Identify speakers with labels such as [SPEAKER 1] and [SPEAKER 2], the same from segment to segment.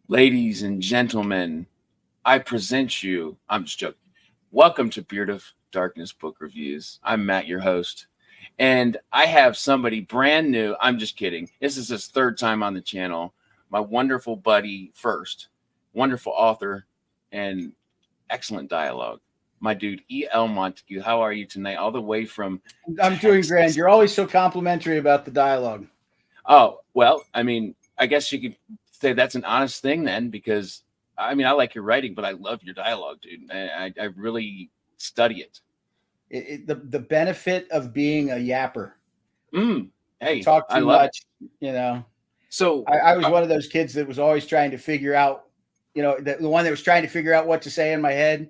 [SPEAKER 1] Ladies and gentlemen, I present you, I'm just joking. Welcome to Beard of Darkness Book Reviews. I'm Matt, your host, and I have somebody brand new. I'm just kidding. This is his third time on the channel. My wonderful buddy first, wonderful author, and excellent dialogue. My dude, E.L.Montague. How are you tonight? All the way from
[SPEAKER 2] I'm doing grand. You're always so complimentary about the dialogue.
[SPEAKER 1] Oh, well, I mean, I guess you could say that's an honest thing then, because I mean, I like your writing, but I love your dialogue, dude. I really study it.
[SPEAKER 2] The benefit of being a yapper.
[SPEAKER 1] Hey,
[SPEAKER 2] you talk too much, you know.
[SPEAKER 1] So
[SPEAKER 2] I was one of those kids that was always trying to figure out, you know, the one that was trying to figure out what to say in my head.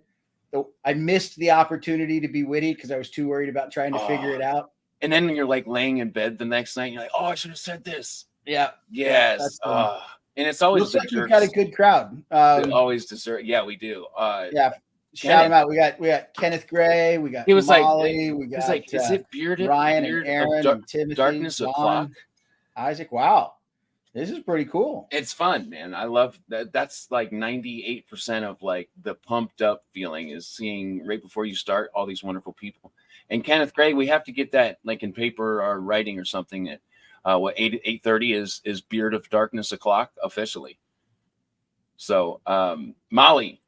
[SPEAKER 2] I missed the opportunity to be witty because I was too worried about trying to figure it out.
[SPEAKER 1] And then you're like laying in bed the next night, and you're like, oh, I should have said this.
[SPEAKER 2] Yeah.
[SPEAKER 1] Yes. And it's always
[SPEAKER 2] looks like you've got a good crowd.
[SPEAKER 1] Always deserve. Yeah, we do.
[SPEAKER 2] Yeah. Shout them out. We got Kenneth Gray. We got Molly. We got
[SPEAKER 1] like, is it bearded?
[SPEAKER 2] Ryan and Aaron and Timothy.
[SPEAKER 1] Darkness O'Clock.
[SPEAKER 2] Isaac. Wow. This is pretty cool.
[SPEAKER 1] It's fun, man. I love that. That's like 98% of like the pumped up feeling is seeing right before you start all these wonderful people. And Kenneth Gray, we have to get that like in paper or writing or something. At 8:30 is Beard of Darkness O'Clock officially. So Molly,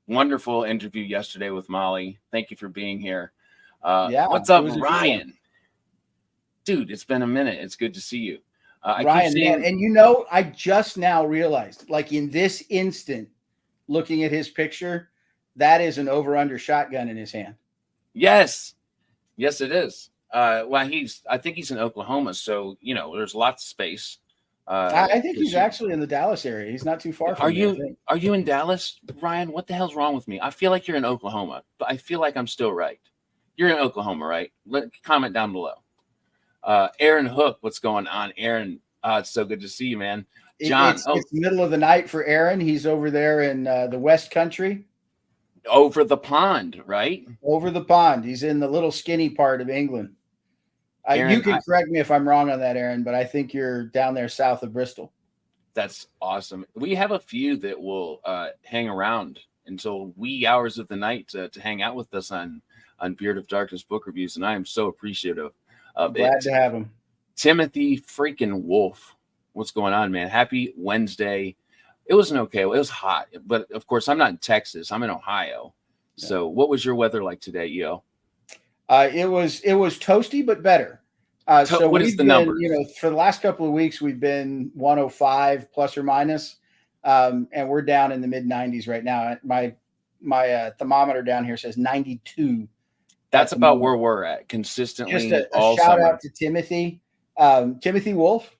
[SPEAKER 1] wonderful interview yesterday with Molly. Thank you for being here. What's up, Ryan? Dude, it's been a minute. It's good to see you.
[SPEAKER 2] Ryan, man, and you know, I just now realized, like in this instant, looking at his picture, that is an over-under shotgun in his hand.
[SPEAKER 1] Yes, it is. Well, I think he's in Oklahoma, so you know, there's lots of space.
[SPEAKER 2] I think he's actually in the Dallas area. He's not too far from me.
[SPEAKER 1] Are you in Dallas, Ryan? What the hell's wrong with me? I feel like you're in Oklahoma, but I feel like I'm still right. You're in Oklahoma, right? Comment down below. Aaron Hook, what's going on, Aaron? It's so good to see you, man. John,
[SPEAKER 2] it's middle of the night for Aaron. He's over there in the West Country.
[SPEAKER 1] Over the pond, right?
[SPEAKER 2] Over the pond. He's in the little skinny part of England. You can correct me if I'm wrong on that, Aaron, but I think you're down there south of Bristol.
[SPEAKER 1] That's awesome. We have a few that will hang around until wee hours of the night to hang out with us on Beard of Darkness Book Reviews, and I am so appreciative of it.
[SPEAKER 2] Glad to have him.
[SPEAKER 1] Timothy freaking Wolf. What's going on, man? Happy Wednesday. It was it was hot, but of course I'm not in Texas. I'm in Ohio. Yeah. So what was your weather like today, Yo?
[SPEAKER 2] It was toasty, but better. So
[SPEAKER 1] what is the number?
[SPEAKER 2] You know, for the last couple of weeks, we've been 105 plus or minus, and we're down in the mid 90s right now. My thermometer down here says 92.
[SPEAKER 1] That's about where we're at consistently.
[SPEAKER 2] Just a shout out to Timothy. Timothy Wolf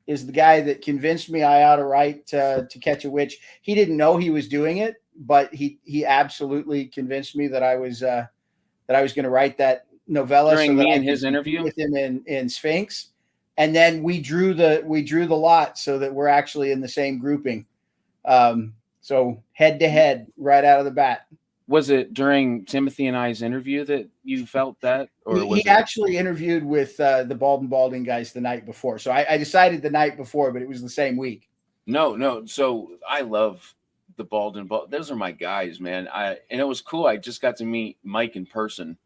[SPEAKER 2] is the guy that convinced me I ought to write To Catch a Witch. He didn't know he was doing it, but he absolutely convinced me that I was going to write that novella
[SPEAKER 1] during me and his interview
[SPEAKER 2] with him in Sphinx. And then we drew the lot so that we're actually in the same grouping. So head to head right out of the bat.
[SPEAKER 1] Was it during Timothy and I's interview that you felt that? Or
[SPEAKER 2] he actually interviewed with the Bald and Balding guys the night before. So I decided the night before, but it was the same week.
[SPEAKER 1] No. So I love the Bald and Bald. Those are my guys, man. And it was cool. I just got to meet Mike in person.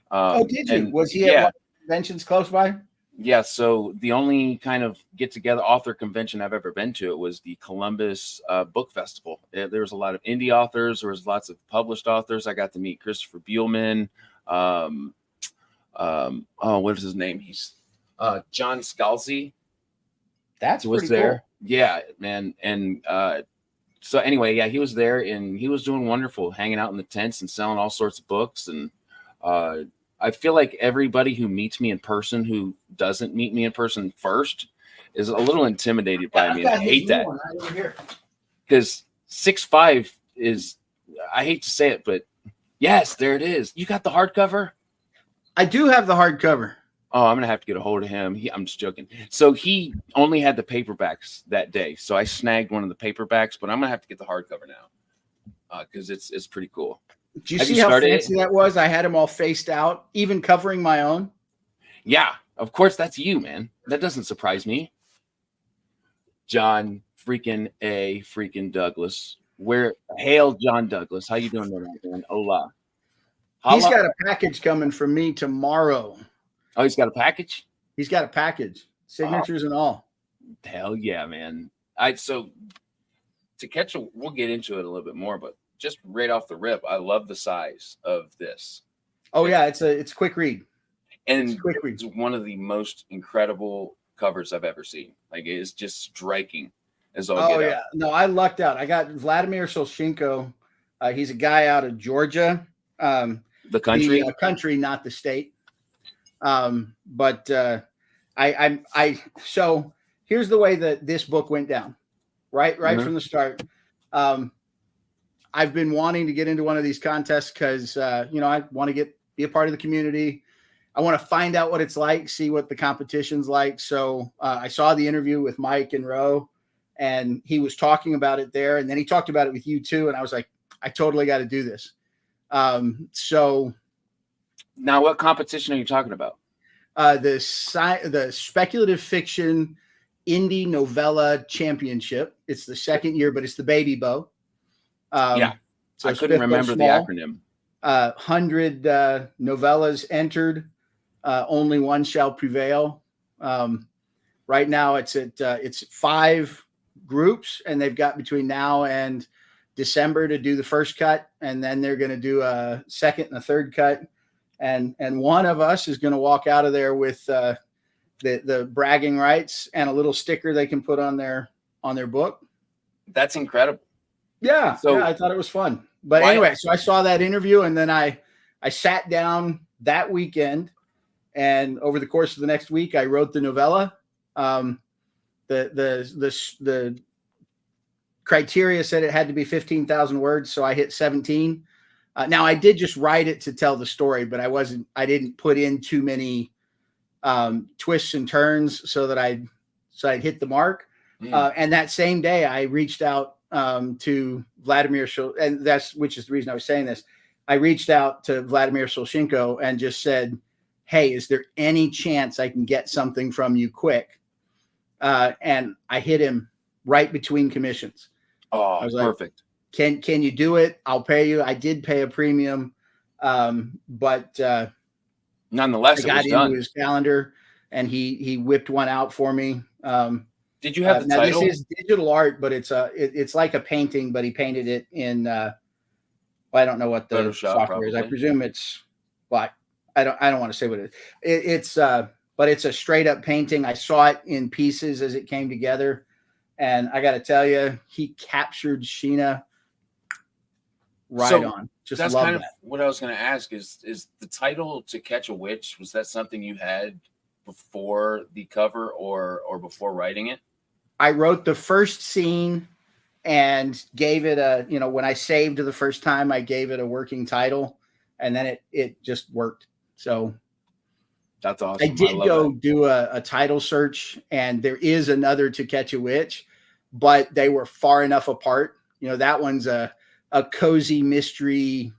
[SPEAKER 2] Did you? Was he at one of the conventions close by?
[SPEAKER 1] Yeah, so the only kind of get-together author convention I've ever been to, it was the Columbus Book Festival. There was a lot of indie authors. There was lots of published authors. I got to meet Christopher Buehlman. What is his name? He's John Scalzi.
[SPEAKER 2] That's
[SPEAKER 1] was
[SPEAKER 2] pretty
[SPEAKER 1] there.
[SPEAKER 2] Cool.
[SPEAKER 1] Yeah, man. And so anyway, yeah, he was there, and he was doing wonderful, hanging out in the tents and selling all sorts of books. And I feel like everybody who meets me in person who doesn't meet me in person first is a little intimidated by me. And I hate that because 6'5" is, I hate to say it, but yes, there it is. You got the hardcover?
[SPEAKER 2] I do have the hardcover.
[SPEAKER 1] Oh, I'm going to have to get a hold of him. I'm just joking. So he only had the paperbacks that day. So I snagged one of the paperbacks, but I'm going to have to get the hardcover now because it's pretty cool.
[SPEAKER 2] Do you
[SPEAKER 1] Have
[SPEAKER 2] see
[SPEAKER 1] you
[SPEAKER 2] how
[SPEAKER 1] started
[SPEAKER 2] fancy
[SPEAKER 1] it?
[SPEAKER 2] that was? I had them all faced out, even covering my own.
[SPEAKER 1] Yeah, of course. That's you, man. That doesn't surprise me. John freaking Douglas. Where hail John Douglas. How you doing tonight, man? Hola.
[SPEAKER 2] He's
[SPEAKER 1] Holla.
[SPEAKER 2] got a package coming from me tomorrow.
[SPEAKER 1] Oh, he's got a package?
[SPEAKER 2] He's got a package,
[SPEAKER 1] Oh,
[SPEAKER 2] signatures and all.
[SPEAKER 1] hell yeah, man. So we'll get into it a little bit more, but just right off the rip, I love the size of this.
[SPEAKER 2] Oh yeah, it's a quick read.
[SPEAKER 1] And
[SPEAKER 2] quick read.
[SPEAKER 1] it's one of the most incredible covers I've ever seen. Like, it is just striking as all
[SPEAKER 2] Oh
[SPEAKER 1] get
[SPEAKER 2] yeah,
[SPEAKER 1] out.
[SPEAKER 2] no, I lucked out. I got Vladimir Solshenko. He's a guy out of Georgia,
[SPEAKER 1] The country.
[SPEAKER 2] the country, not the state. But so here's the way that this book went down. Right from the start. I've been wanting to get into one of these contests because I want to be a part of the community. I want to find out what it's like, see what the competition's like. So I saw the interview with Mike and Roe, and he was talking about it there, and then he talked about it with you too. And I was like, I totally got to do this. So
[SPEAKER 1] now, what competition are you talking about?
[SPEAKER 2] The speculative fiction indie novella championship. It's the second year, but it's the Baby Bow.
[SPEAKER 1] Yeah, so I couldn't remember the acronym.
[SPEAKER 2] 100 novellas entered. Only one shall prevail. Right now, it's 5 groups, and they've got between now and December to do the first cut, and then they're going to do a second and a third cut. And one of us is going to walk out of there with the bragging rights and a little sticker they can put on their book.
[SPEAKER 1] That's incredible.
[SPEAKER 2] Yeah, I thought it was fun. But anyway, so I saw that interview, and then I sat down that weekend, and over the course of the next week, I wrote the novella. The criteria said it had to be 15,000 words, so I hit 17. Now I did just write it to tell the story, but I didn't put in too many twists and turns so I'd hit the mark. And that same day I reached out to Vladimir, and which is the reason I was saying this. I reached out to Vladimir Solshenko and just said, hey, is there any chance I can get something from you quick? And I hit him right between commissions.
[SPEAKER 1] Oh, I was perfect.
[SPEAKER 2] Like, can you do it? I'll pay you. I did pay a premium, but
[SPEAKER 1] nonetheless,
[SPEAKER 2] I got into his calendar, and he whipped one out for me.
[SPEAKER 1] Did you have the title?
[SPEAKER 2] This is digital art, but it's like a painting, but he painted it in I don't know what the
[SPEAKER 1] Photoshop,
[SPEAKER 2] software
[SPEAKER 1] probably
[SPEAKER 2] is. I presume it's like I don't want to say what it is. But it's a straight up painting. I saw it in pieces as it came together, and I got to tell you, he captured Sheena on. Just
[SPEAKER 1] that's
[SPEAKER 2] love
[SPEAKER 1] kind of
[SPEAKER 2] that.
[SPEAKER 1] what I was going to ask. Is the title "To Catch a Witch"? Was that something you had before the cover or before writing it?
[SPEAKER 2] I wrote the first scene and gave it when I saved the first time, I gave it a working title, and then it just worked. So
[SPEAKER 1] that's awesome.
[SPEAKER 2] I did go do a title search, and there is another To Catch a Witch, but they were far enough apart. That one's a cozy mystery,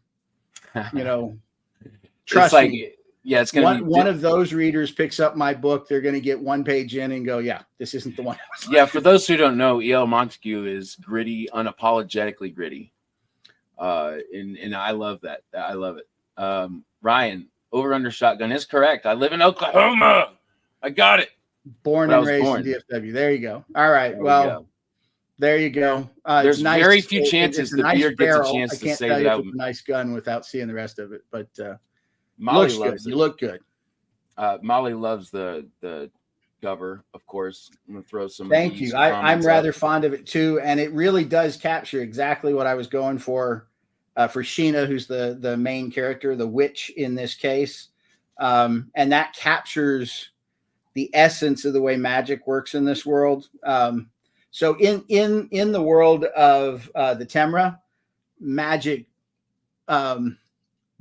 [SPEAKER 2] trust me.
[SPEAKER 1] Yeah, it's going to be
[SPEAKER 2] one of those readers picks up my book. They're going to get one page in and go, yeah, this isn't the one.
[SPEAKER 1] Yeah, for those who don't know, E.L.Montague is gritty, unapologetically gritty. And I love that. I love it. Ryan, Over Under Shotgun is correct. I live in Oklahoma. I got it.
[SPEAKER 2] Born and raised in DFW. There you go. All right. There you go.
[SPEAKER 1] There's very few chances the beard gets a chance to say that.
[SPEAKER 2] It's a nice gun without seeing the rest of it, but
[SPEAKER 1] Molly loves it.
[SPEAKER 2] You look good.
[SPEAKER 1] Molly loves the cover, of course. I'm gonna throw some.
[SPEAKER 2] Thank you. I'm rather fond of it too, and it really does capture exactly what I was going for Sheena, who's the main character, the witch in this case, and that captures the essence of the way magic works in this world. So in the world of the Temra, magic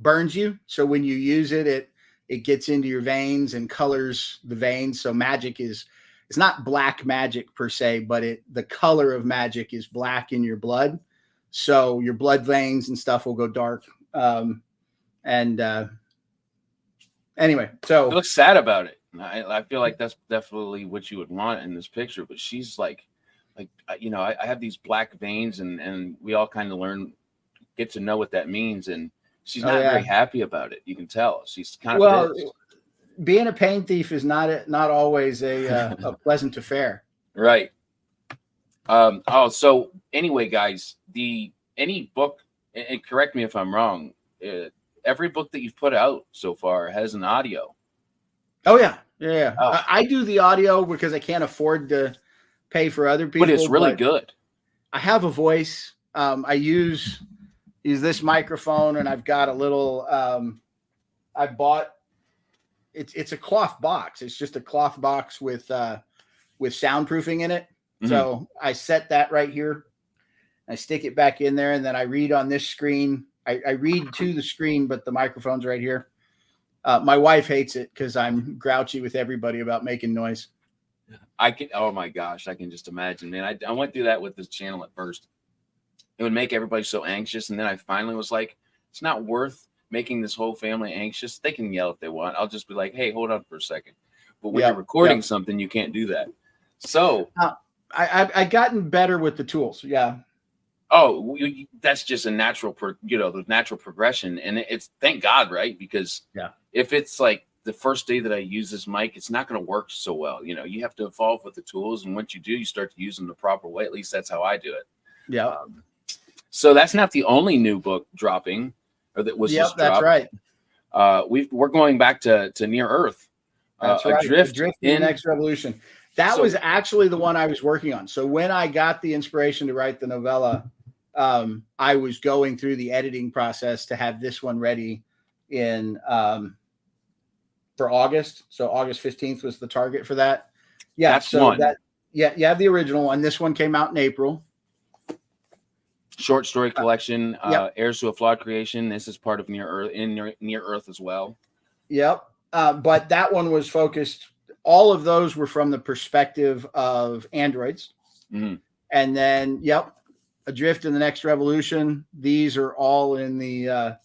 [SPEAKER 2] burns you. So when you use it, it gets into your veins and colors the veins. So magic it's not black magic per se, but the color of magic is black in your blood. So your blood veins and stuff will go dark. Anyway, so
[SPEAKER 1] She looks sad about it. I feel like that's definitely what you would want in this picture. But she's like I have these black veins, and we all kind of get to know what that means. And she's not very happy about it. You can tell she's kind of pissed.
[SPEAKER 2] Being a pain thief is not always a pleasant affair.
[SPEAKER 1] Right. So anyway, guys, any book, and correct me if I'm wrong, every book that you've put out so far has an audio.
[SPEAKER 2] Oh yeah. Oh. I do the audio because I can't afford to pay for other people.
[SPEAKER 1] But it's really good.
[SPEAKER 2] I have a voice. I use this microphone, and I've got a little. I bought. It's a cloth box. It's just a cloth box with soundproofing in it. Mm-hmm. So I set that right here. I stick it back in there, and then I read on this screen. I read to the screen, but the microphone's right here. My wife hates it because I'm grouchy with everybody about making noise.
[SPEAKER 1] Oh my gosh, I can just imagine, man. I went through that with this channel at first. It would make everybody so anxious, and then I finally was like, it's not worth making this whole family anxious. They can yell if they want. I'll just be like, hey, hold on for a second. But when you're recording something, you can't do that. So
[SPEAKER 2] I've gotten better with the tools. Yeah.
[SPEAKER 1] Oh, that's just a natural, the natural progression. And it's thank God, right? Because if it's like the first day that I use this mic, it's not going to work so well. You have to evolve with the tools. And once you do, you start to use them the proper way. At least that's how I do it.
[SPEAKER 2] Yeah.
[SPEAKER 1] So that's not the only new book dropping, or that was just dropped.
[SPEAKER 2] That's
[SPEAKER 1] right. We're going back to Near Earth.
[SPEAKER 2] That's right. Adrift in the Next Revolution. That was actually the one I was working on. So when I got the inspiration to write the novella, I was going through the editing process to have this one ready for August. So August 15th was the target for that. Yeah.
[SPEAKER 1] That's one.
[SPEAKER 2] You have the original one. This one came out in April.
[SPEAKER 1] Short story collection, Heirs to a Flawed Creation. This is part of Near Earth as well. Yep.
[SPEAKER 2] But that one was focused. All of those were from the perspective of androids. Mm-hmm. And then, Adrift in the Next Revolution. These are all in the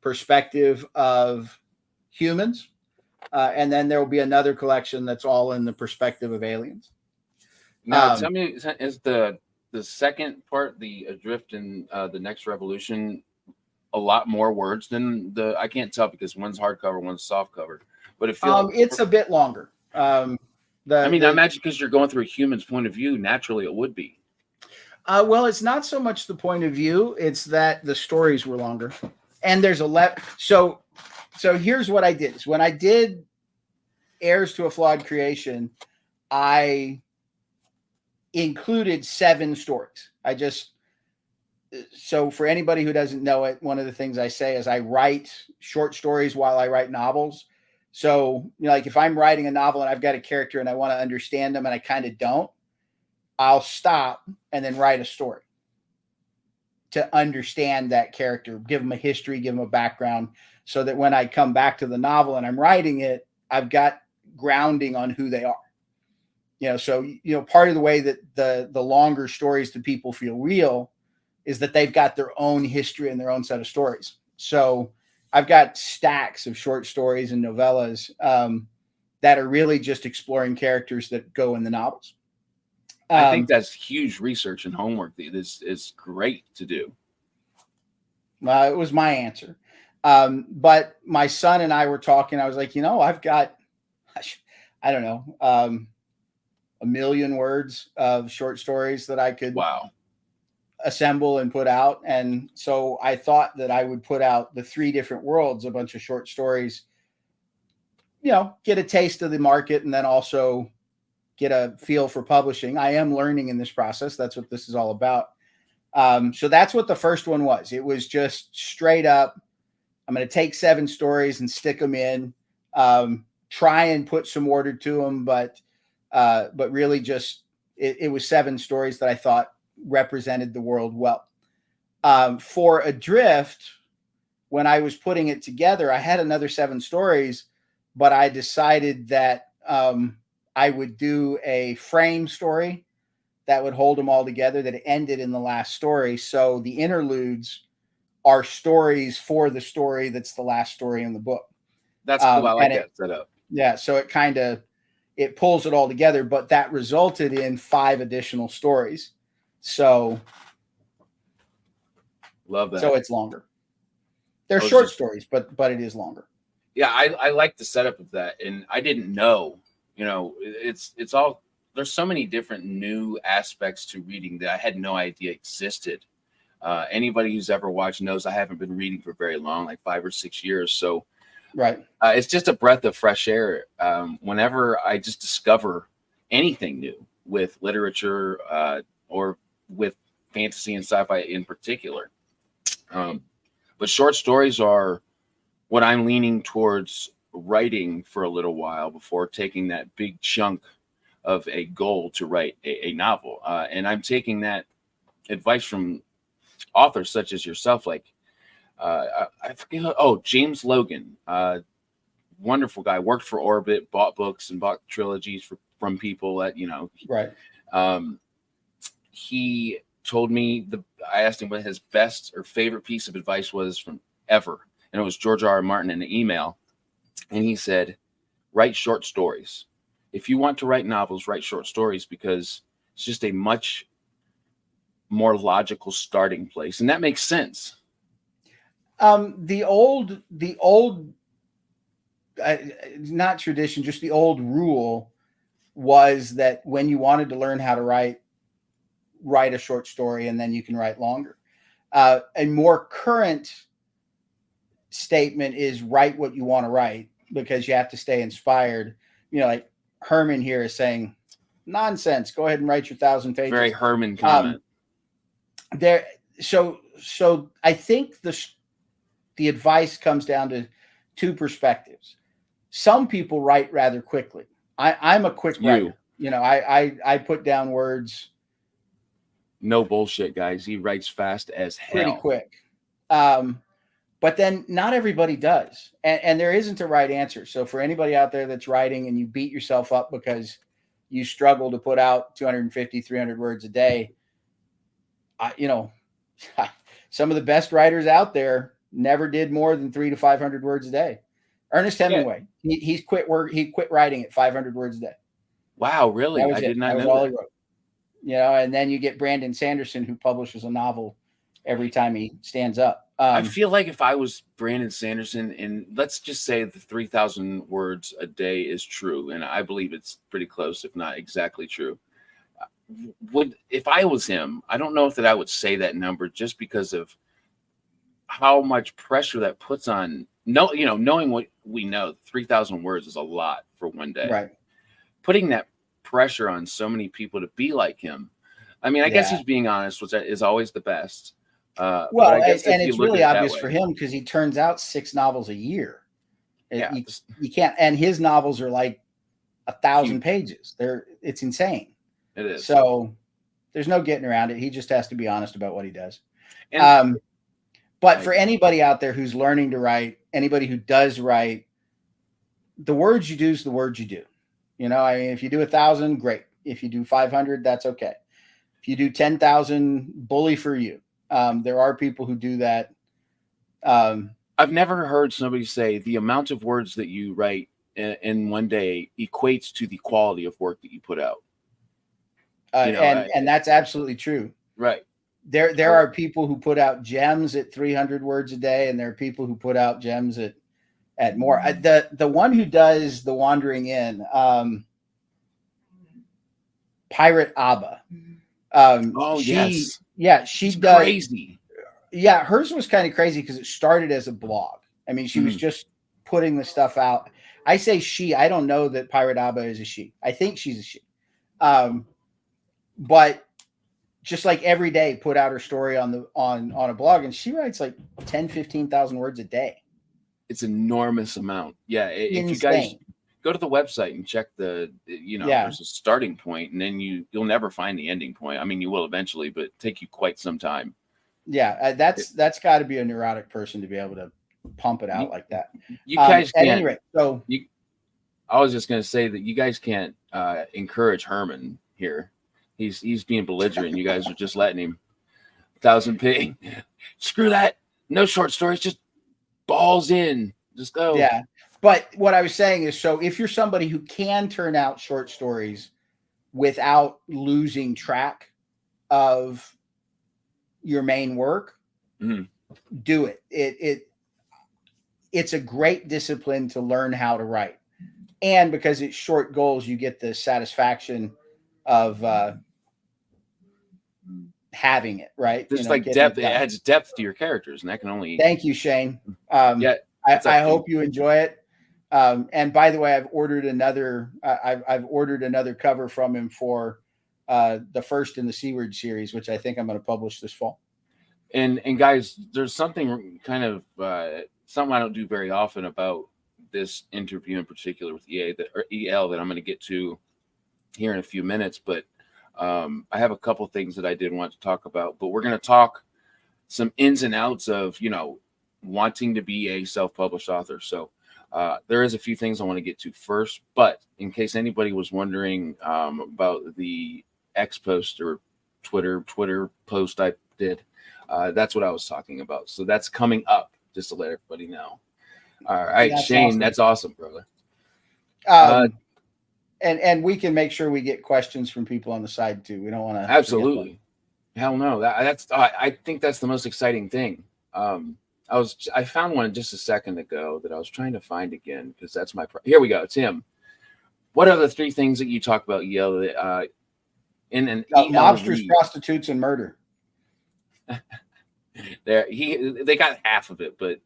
[SPEAKER 2] perspective of humans. And then there will be another collection that's all in the perspective of aliens.
[SPEAKER 1] Now, tell me, is the second part, the Adrift in the Next Revolution, a lot more words than I can't tell because one's hardcover, one's softcover. But it feels
[SPEAKER 2] it's a bit longer.
[SPEAKER 1] I imagine because you're going through a human's point of view, naturally it would be.
[SPEAKER 2] Well, it's not so much the point of view; it's that the stories were longer, and there's So here's what I did: is when I did Heirs to a Flawed Creation, I included 7 stories. So for anybody who doesn't know it, one of the things I say is I write short stories while I write novels. So, like if I'm writing a novel and I've got a character and I want to understand them and I kind of don't, I'll stop and then write a story to understand that character, give them a history, give them a background, so that when I come back to the novel and I'm writing it, I've got grounding on who they are. So, part of the way that the longer stories to people feel real is that they've got their own history and their own set of stories. So I've got stacks of short stories and novellas that are really just exploring characters that go in the novels.
[SPEAKER 1] I think that's huge research and homework. This is great to do.
[SPEAKER 2] It was my answer. But my son and I were talking. I was like, I've got, I don't know, 1 million words of short stories that I could assemble and put out. And so I thought that I would put out the 3 different worlds, a bunch of short stories, get a taste of the market and then also get a feel for publishing. I am learning in this process. That's what this is all about. So that's what the first one was. It was just straight up, I'm going to take 7 stories and stick them in, try and put some order to them, but really just, it was 7 stories that I thought represented the world well. For Adrift, when I was putting it together, I had another 7 stories, but I decided that I would do a frame story that would hold them all together that ended in the last story. So the interludes are stories for the story that's the last story in the book.
[SPEAKER 1] That's cool. I like
[SPEAKER 2] And
[SPEAKER 1] that setup.
[SPEAKER 2] yeah, so it pulls it all together, but that resulted in 5 additional stories. So
[SPEAKER 1] Love that.
[SPEAKER 2] so it's longer. They're
[SPEAKER 1] I was
[SPEAKER 2] short
[SPEAKER 1] just
[SPEAKER 2] stories, but it is longer.
[SPEAKER 1] yeah, I like the setup of that, and I didn't know. It's all there's so many different new aspects to reading that I had no idea existed. Anybody who's ever watched knows I haven't been reading for very long, like 5 or 6 years. So
[SPEAKER 2] Right.
[SPEAKER 1] it's just a breath of fresh air. Whenever I just discover anything new with literature or with fantasy and sci-fi in particular. But short stories are what I'm leaning towards writing for a little while before taking that big chunk of a goal to write a novel. And I'm taking that advice from authors such as yourself, like I forget. Oh, James Logan, wonderful guy. Worked for Orbit, bought books and bought trilogies from people that
[SPEAKER 2] Right.
[SPEAKER 1] Um, he told me I asked him what his best or favorite piece of advice was from ever, and it was George R. R. Martin in an email, and he said, "Write short stories. If you want to write novels, write short stories because it's just a much more logical starting place, and that makes sense."
[SPEAKER 2] The old not tradition, just the old rule was that when you wanted to learn how to write a short story, and then you can write longer. A more current statement is write what you want to write because you have to stay inspired. Like Herman here is saying, nonsense. Go ahead and write your 1,000 pages.
[SPEAKER 1] Very Herman comment.
[SPEAKER 2] There. So I think the advice comes down to 2 perspectives. Some people write rather quickly. I'm a quick writer. I put down words.
[SPEAKER 1] No bullshit, guys. He writes fast as hell.
[SPEAKER 2] Pretty quick. But then not everybody does. And there isn't a right answer. So for anybody out there that's writing and you beat yourself up because you struggle to put out 250, 300 words a day, some of the best writers out there never did more than 300 to 500 words a day. Ernest Hemingway, he quit writing at 500 words a day.
[SPEAKER 1] Wow, really? I did not know
[SPEAKER 2] all he wrote. And then you get Brandon Sanderson, who publishes a novel every time he stands up.
[SPEAKER 1] I feel like if I was Brandon Sanderson, and let's just say the 3,000 words a day is true, and I believe it's pretty close, if not exactly true. If I was him, I don't know if that I would say that number just because of how much pressure that puts on. Knowing what we know, 3,000 words is a lot for one day.
[SPEAKER 2] Right.
[SPEAKER 1] Putting that pressure on so many people to be like him. I mean, I guess he's being honest, which is always the best.
[SPEAKER 2] Well, and it's really obvious for him because he turns out 6 novels a year. You can't, and his novels are like 1,000 pages. It's insane.
[SPEAKER 1] It is.
[SPEAKER 2] So there's no getting around it. He just has to be honest about what he does.
[SPEAKER 1] And,
[SPEAKER 2] but for anybody out there who's learning to write, anybody who does write, the words you do is the words you do. If you do 1,000, great. If you do 500, that's okay. If you do 10,000, bully for you. There are people who do that.
[SPEAKER 1] I've never heard somebody say the amount of words that you write in one day equates to the quality of work that you put out.
[SPEAKER 2] And that's absolutely true.
[SPEAKER 1] Right.
[SPEAKER 2] There are people who put out gems at 300 words a day, and there are people who put out gems at more. The one who does The Wandering Inn, Pirate Abba.
[SPEAKER 1] Yes.
[SPEAKER 2] Yeah, she
[SPEAKER 1] It's
[SPEAKER 2] does.
[SPEAKER 1] Crazy.
[SPEAKER 2] Yeah, hers was kind of crazy because it started as a blog. I mean, she was just putting the stuff out. I say she. I don't know that Pirate Abba is a she. I think she's a she. But just like every day, put out her story on a blog, and she writes like 10, 15,000 words a day.
[SPEAKER 1] It's an enormous amount. Yeah, if you guys go to the website and check there's a starting point, and then you'll never find the ending point. I mean, you will eventually, but it take you quite some time.
[SPEAKER 2] Yeah, that's got to be a neurotic person to be able to pump it out like that.
[SPEAKER 1] You guys can't.
[SPEAKER 2] At any rate,
[SPEAKER 1] I was just going to say that you guys can't encourage Herman here. He's being belligerent. You guys are just letting him. 1000p. Screw that. No short stories. Just balls in. Just go.
[SPEAKER 2] Yeah. But what I was saying is, so if you're somebody who can turn out short stories without losing track of your main work, do it. It's a great discipline to learn how to write. And because it's short goals, you get the satisfaction of having it, right?
[SPEAKER 1] There's like depth. It adds depth to your characters, and that can only.
[SPEAKER 2] Thank you, Shane.
[SPEAKER 1] Yeah,
[SPEAKER 2] I hope you enjoy it. And by the way, I've ordered another. I've ordered another cover from him for the first in the Seaward series, which I think I'm going to publish this fall.
[SPEAKER 1] And guys, there's something kind of something I don't do very often about this interview in particular with EL that I'm going to get to here in a few minutes. But I have a couple things that I did want to talk about. But we're going to talk some ins and outs of, wanting to be a self-published author. So there is a few things I want to get to first. But in case anybody was wondering about the X post or Twitter post I did, that's what I was talking about. So that's coming up, just to let everybody know. All right, that's Shane, awesome. That's awesome, brother.
[SPEAKER 2] And we can make sure we get questions from people on the side too. We don't want to.
[SPEAKER 1] Absolutely. Hell no. I think that's the most exciting thing. I found one just a second ago that I was trying to find again because that's here we go. It's him. What are the 3 things that you talk about, EL, in an
[SPEAKER 2] mobsters, prostitutes, and murder?
[SPEAKER 1] They got half of it, but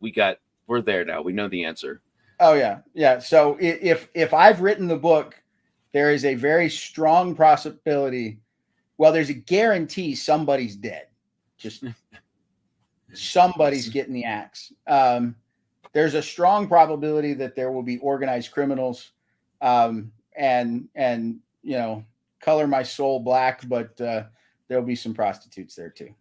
[SPEAKER 1] we're there now. We know the answer.
[SPEAKER 2] Oh yeah. So if I've written the book, there is a very strong possibility. Well, there's a guarantee somebody's dead. Just somebody's getting the axe. There's a strong probability that there will be organized criminals, and color my soul black, but there'll be some prostitutes there too.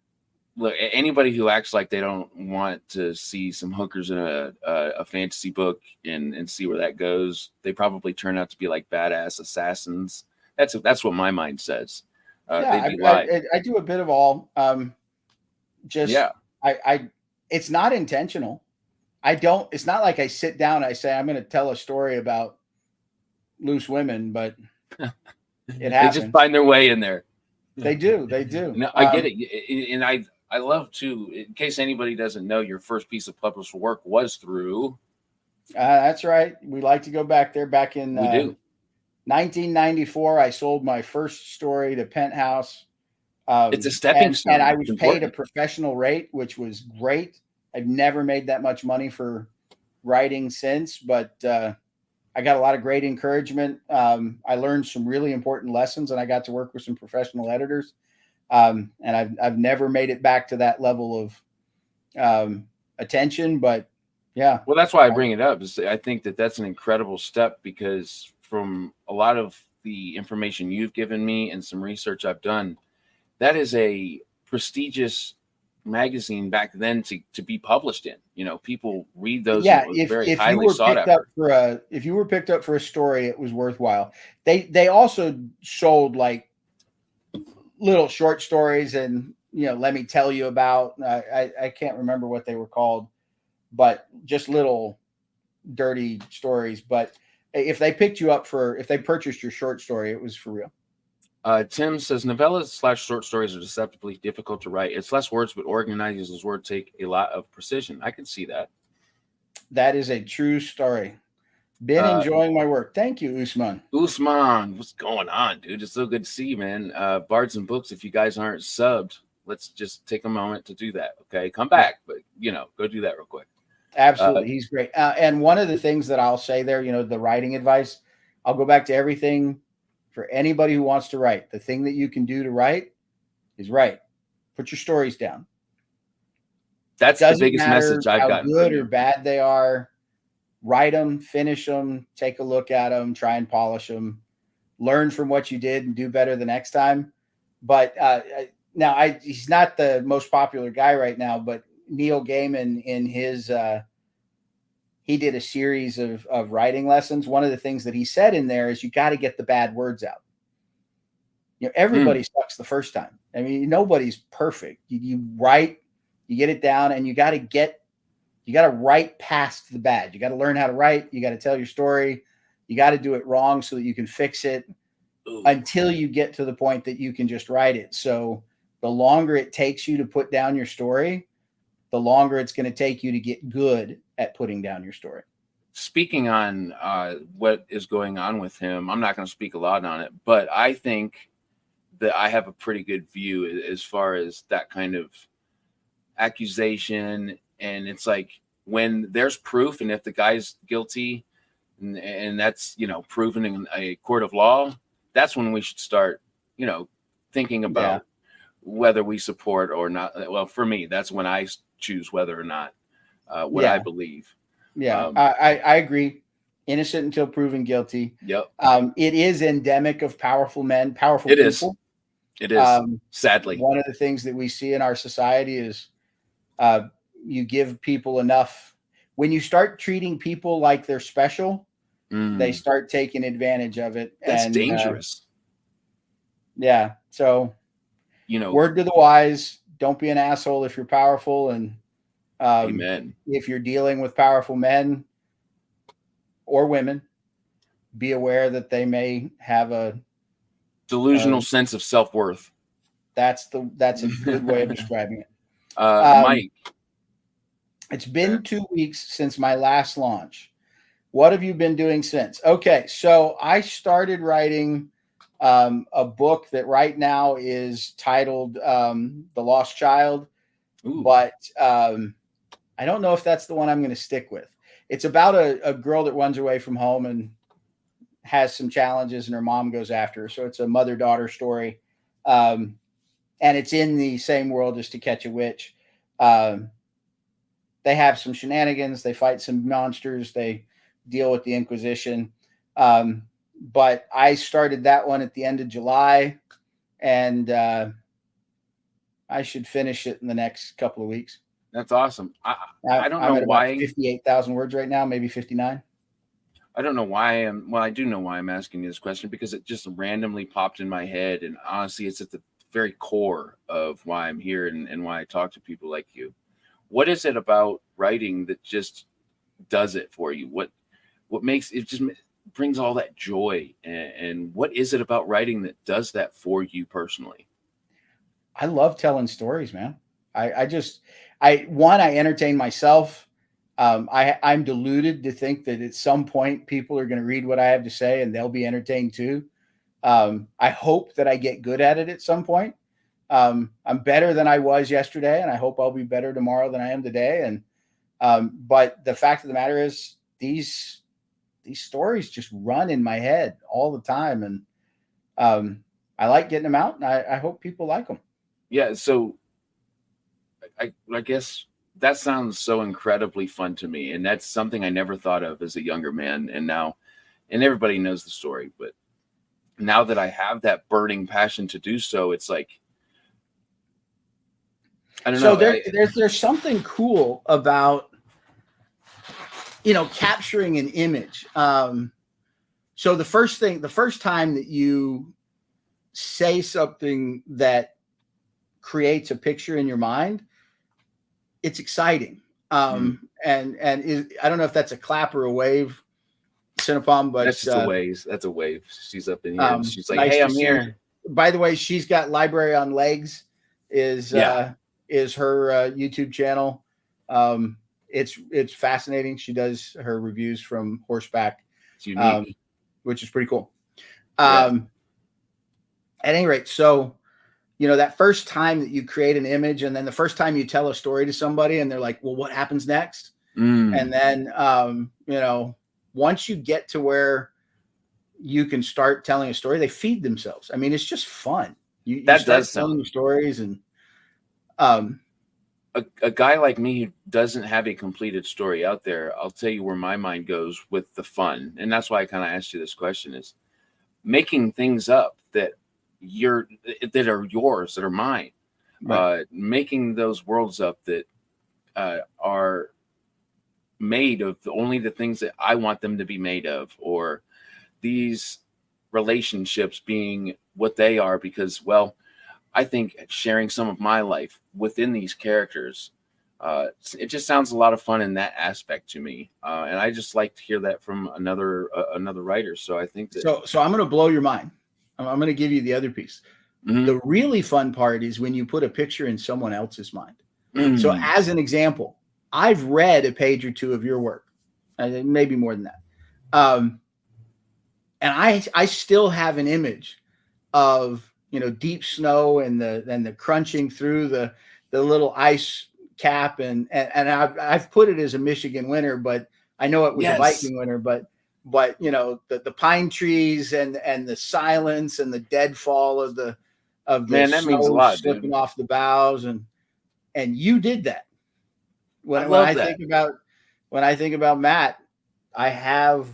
[SPEAKER 1] Look, anybody who acts like they don't want to see some hookers in a fantasy book and see where that goes, they probably turn out to be like badass assassins. That's what my mind says.
[SPEAKER 2] I do a bit of all. It's not intentional. It's not like I sit down and I say, I'm going to tell a story about loose women, but it happens.
[SPEAKER 1] They just find their way in there.
[SPEAKER 2] They do.
[SPEAKER 1] No, I get it. And I love to, in case anybody doesn't know, your first piece of published work was through.
[SPEAKER 2] That's right. We like to go back there. Back in 1994, I sold my first story to Penthouse.
[SPEAKER 1] It's a stepping stone.
[SPEAKER 2] And I was paid a professional rate, which was great. I've never made that much money for writing since, but I got a lot of great encouragement. I learned some really important lessons, and I got to work with some professional editors. And I've never made it back to that level of attention, but yeah.
[SPEAKER 1] Well, that's why I bring it up. I think that's an incredible step, because from a lot of the information you've given me and some research I've done, that is a prestigious magazine back then to be published in. People read those.
[SPEAKER 2] Yeah, if you were picked up if you were picked up for a story, it was worthwhile. They also sold like little short stories and let me tell you about. I can't remember what they were called, but just little dirty stories. But if they purchased your short story, it was for real.
[SPEAKER 1] Tim says novellas/short stories are deceptively difficult to write. It's less words, but organizes those words take a lot of precision. I can see that.
[SPEAKER 2] That is a true story. Been enjoying my work. Thank you, Usman.
[SPEAKER 1] Usman, what's going on, dude? It's so good to see you, man. Bards and Books, if you guys aren't subbed, let's just take a moment to do that. Okay, come back, but go do that real quick.
[SPEAKER 2] Absolutely, he's great. And one of the things that I'll say there, the writing advice, I'll go back to everything. For anybody who wants to write, the thing that you can do to write is write. Put your stories down.
[SPEAKER 1] That's the biggest message I've gotten.
[SPEAKER 2] How good or bad they are, write them, finish them, take a look at them, try and polish them, learn from what you did and do better the next time. But now he's not the most popular guy right now, but Neil Gaiman in his he did a series of writing lessons. One of the things that he said in there is you got to get the bad words out. Everybody sucks the first time. I mean, nobody's perfect. You write, you get it down, and you got to write past the bad. You got to learn how to write. You got to tell your story. You got to do it wrong so that you can fix it until you get to the point that you can just write it. So the longer it takes you to put down your story, the longer it's going to take you to get good at putting down your story.
[SPEAKER 1] Speaking on what is going on with him, I'm not going to speak a lot on it, but I think that I have a pretty good view as far as that kind of accusation. And it's like, when there's proof, and if the guy's guilty, and that's, proven in a court of law, that's when we should start, thinking about whether we support or not. Well, for me, that's when I choose whether or not what I believe.
[SPEAKER 2] Yeah, I agree. Innocent until proven guilty.
[SPEAKER 1] Yep.
[SPEAKER 2] It is endemic of powerful men, powerful people.
[SPEAKER 1] It is. Sadly.
[SPEAKER 2] One of the things that we see in our society is you give people enough. When you start treating people like they're special, they start taking advantage of it.
[SPEAKER 1] That's dangerous.
[SPEAKER 2] Yeah. So, word to the wise, don't be an asshole if you're powerful. And
[SPEAKER 1] amen.
[SPEAKER 2] If you're dealing with powerful men or women, be aware that they may have a
[SPEAKER 1] delusional sense of self-worth.
[SPEAKER 2] That's a good way of describing it.
[SPEAKER 1] Mike,
[SPEAKER 2] it's been 2 weeks since my last launch. What have you been doing since? Okay, so I started writing a book that right now is titled The Lost Child. Ooh. But I don't know if that's the one I'm going to stick with. It's about a girl that runs away from home and has some challenges, and her mom goes after her. So it's a mother-daughter story. And it's in the same world as To Catch a Witch. They have some shenanigans. They fight some monsters. They deal with the Inquisition. But I started that one at the end of July, and I should finish it in the next couple of weeks.
[SPEAKER 1] That's awesome. I don't know why.
[SPEAKER 2] 58,000 words right now, maybe 59.
[SPEAKER 1] I don't know why I do know why I'm asking you this question, because it just randomly popped in my head. And honestly, it's at the very core of why I'm here and why I talk to people like you. What is it about writing that just does it for you? What makes it just brings all that joy? And what is it about writing that does that for you personally?
[SPEAKER 2] I love telling stories, man. I entertain myself. I'm deluded to think that at some point people are going to read what I have to say and they'll be entertained too. I hope that I get good at it at some point. I'm better than I was yesterday, and I hope I'll be better tomorrow than I am today. And but the fact of the matter is, these stories just run in my head all the time, and I like getting them out, and I hope people like them.
[SPEAKER 1] Yeah. So I guess that sounds so incredibly fun to me, and that's something I never thought of as a younger man. And now, and everybody knows the story, but now that I have that burning passion to do so, it's like, I don't know.
[SPEAKER 2] There's something cool about, capturing an image. So the first time that you say something that creates a picture in your mind, it's exciting. And I don't know if that's a clap or a wave, Cinnapalm, but
[SPEAKER 1] that's just a wave. That's a wave. She's up in here. And she's like, nice, "Hey, I'm here."
[SPEAKER 2] By the way, she's got Library on Legs. Is her YouTube channel. It's fascinating. She does her reviews from horseback.
[SPEAKER 1] It's unique,
[SPEAKER 2] which is pretty cool. At any rate, so that first time that you create an image, and then the first time you tell a story to somebody, and they're like, "Well, what happens next?" And then once you get to where you can start telling a story, they feed themselves. I mean, it's just fun. You start telling stories, and
[SPEAKER 1] a guy like me who doesn't have a completed story out there, I'll tell you where my mind goes with the fun. And that's why I kind of asked you this question, is making things up that are yours, that are mine. Right. Making those worlds up that are made of only the things that I want them to be made of, or these relationships being what they are, because, well, I think sharing some of my life within these characters, it just sounds a lot of fun in that aspect to me, and I just like to hear that from another writer. So I think that.
[SPEAKER 2] So I'm going to blow your mind. I'm going to give you the other piece.
[SPEAKER 1] Mhm.
[SPEAKER 2] The really fun part is when you put a picture in someone else's mind. So,
[SPEAKER 1] Mm.
[SPEAKER 2] as an example, I've read a page or two of your work, maybe more than that, and I still have an image of deep snow and the crunching through the little ice cap, and I've put it as a Michigan winter, but I know it was a
[SPEAKER 1] Yes,
[SPEAKER 2] Viking winter, but the pine trees and the silence and the deadfall of the
[SPEAKER 1] man, that means a
[SPEAKER 2] snow
[SPEAKER 1] lot, dude.
[SPEAKER 2] slipping off the boughs, and you did that.
[SPEAKER 1] I
[SPEAKER 2] When
[SPEAKER 1] love
[SPEAKER 2] I
[SPEAKER 1] that.
[SPEAKER 2] think about Matt, I have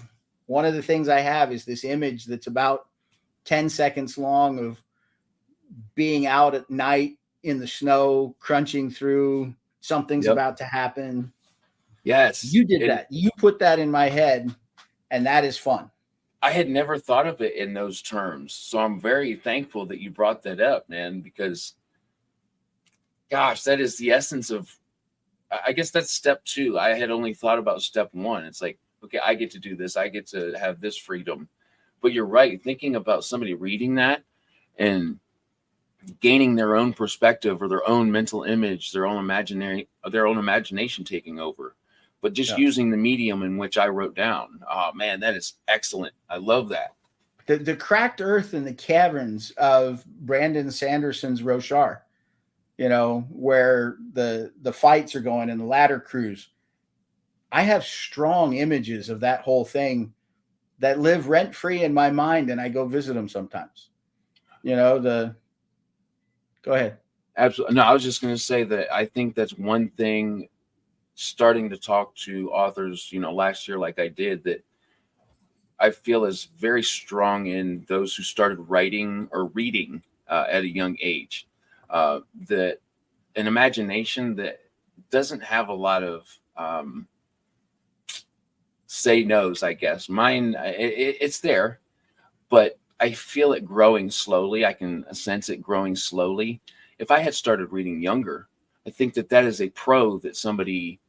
[SPEAKER 2] one of the things I have is this image that's about 10 seconds long of being out at night in the snow, crunching through, something's
[SPEAKER 1] Yep.
[SPEAKER 2] about to happen.
[SPEAKER 1] Yes.
[SPEAKER 2] You did that. You put that in my head, and that is fun.
[SPEAKER 1] I had never thought of it in those terms, so I'm very thankful that you brought that up, man. Because, gosh, that is the essence of. I guess that's step two. I had only thought about step one. It's like, okay, I get to do this. I get to have this freedom. But you're right. Thinking about somebody reading that and gaining their own perspective or their own mental image, their own imagination taking over, but just
[SPEAKER 2] Yeah.
[SPEAKER 1] using the medium in which I wrote down. Oh man, that is excellent. I love that.
[SPEAKER 2] The cracked earth and the caverns of Brandon Sanderson's Roshar, where the fights are going and the ladder cruise. I have strong images of that whole thing that live rent free in my mind, and I go visit them sometimes. Go ahead.
[SPEAKER 1] Absolutely. No, I was just going to say that I think that's one thing, starting to talk to authors, last year, like I did, that I feel is very strong in those who started writing or reading at a young age. That an imagination that doesn't have a lot of say no's, I guess. Mine, it's there, but I feel it growing slowly. I can sense it growing slowly. If I had started reading younger, I think that is a pro that somebody,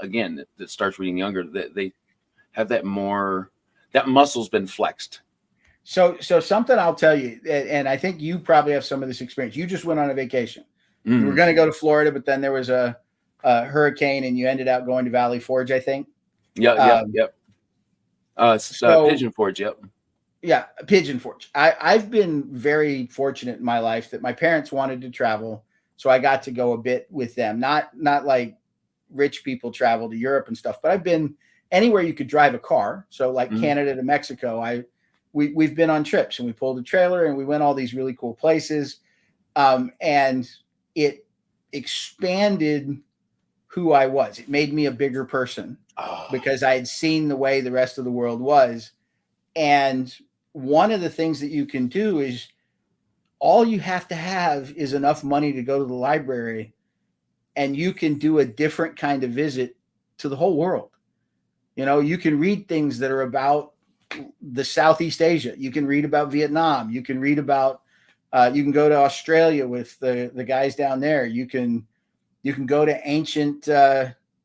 [SPEAKER 1] again, that starts reading younger, that they have that muscle's been flexed.
[SPEAKER 2] So something I'll tell you, and I think you probably have some of this experience. You just went on a vacation. You were
[SPEAKER 1] Mm.
[SPEAKER 2] going to go to Florida, but then there was a hurricane, and you ended up going to Valley Forge, I think.
[SPEAKER 1] Yep, yep,
[SPEAKER 2] Um,
[SPEAKER 1] yep.
[SPEAKER 2] so
[SPEAKER 1] Pigeon Forge. Yep.
[SPEAKER 2] yeah, Pigeon Forge. I've been very fortunate in my life that my parents wanted to travel, so I got to go a bit with them. Not like rich people travel to Europe and stuff, but I've been anywhere you could drive a car. So like
[SPEAKER 1] Mm.
[SPEAKER 2] Canada to Mexico, we've been on trips, and we pulled a trailer and we went all these really cool places, and it expanded who I was. It made me a bigger person
[SPEAKER 1] Oh,
[SPEAKER 2] because I had seen the way the rest of the world was. And one of the things that you can do is all you have to have is enough money to go to the library, and you can do a different kind of visit to the whole world. You can read things that are about the Southeast Asia. You can read about Vietnam. You can read about, you can go to Australia with the guys down there. You can go to ancient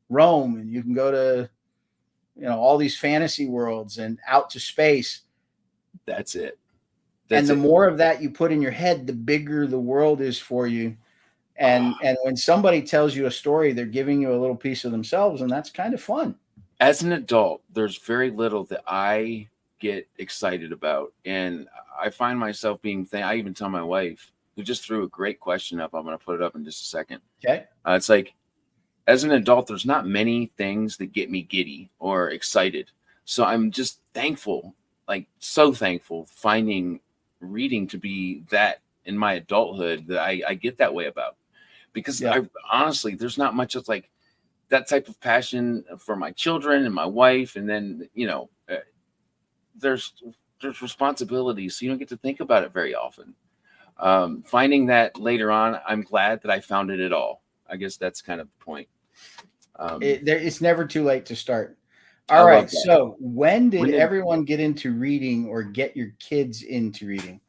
[SPEAKER 2] Rome, and you can go to, all these fantasy worlds and out to space.
[SPEAKER 1] that's it.
[SPEAKER 2] And
[SPEAKER 1] That's
[SPEAKER 2] the
[SPEAKER 1] it.
[SPEAKER 2] more of that you put in your head, the bigger the world is for you.
[SPEAKER 1] Ah.
[SPEAKER 2] And when somebody tells you a story, they're giving you a little piece of themselves, and that's kind of fun.
[SPEAKER 1] As an adult, there's very little that I get excited about, and I find myself being. I even tell my wife, who just threw a great question up. I'm going to put it up in just a second.
[SPEAKER 2] Okay.
[SPEAKER 1] It's like, as an adult, there's not many things that get me giddy or excited. So I'm just thankful, like so thankful, finding reading to be that in my adulthood that I get that way about. Because
[SPEAKER 2] Yeah.
[SPEAKER 1] I honestly, there's not much of like that type of passion for my children and my wife. And then, there's responsibilities. So you don't get to think about it very often. Finding that later on, I'm glad that I found it at all. I guess that's kind of the point.
[SPEAKER 2] It's never too late to start. All
[SPEAKER 1] I
[SPEAKER 2] right.
[SPEAKER 1] love that.
[SPEAKER 2] So when did
[SPEAKER 1] When did
[SPEAKER 2] everyone get into reading or get your kids into reading?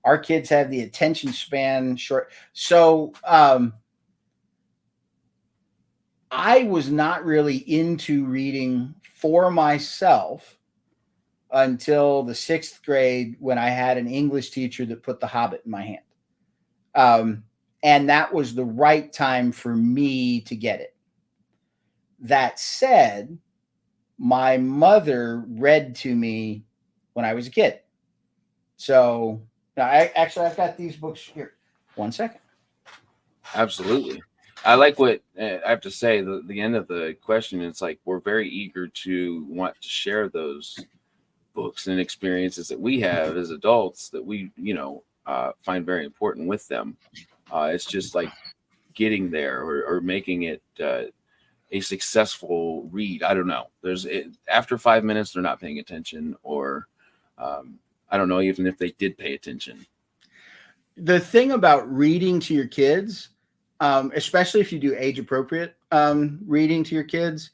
[SPEAKER 2] Our kids have the attention span short. So I was not really into reading for myself until the 6th grade when I had an English teacher that put The Hobbit in my hand. And that was the right time for me to get it. That said, my mother read to me when I was a kid. So I've got these books here. 1 second.
[SPEAKER 1] Absolutely. I like what I have to say. The end of the question, it's like we're very eager to want to share those books and experiences that we have as adults that we, find very important with them. It's just like getting there or making it a successful read. I don't know. After 5 minutes, they're not paying attention, or I don't know, even if they did pay attention.
[SPEAKER 2] The thing about reading to your kids, especially if you do age appropriate reading to your kids,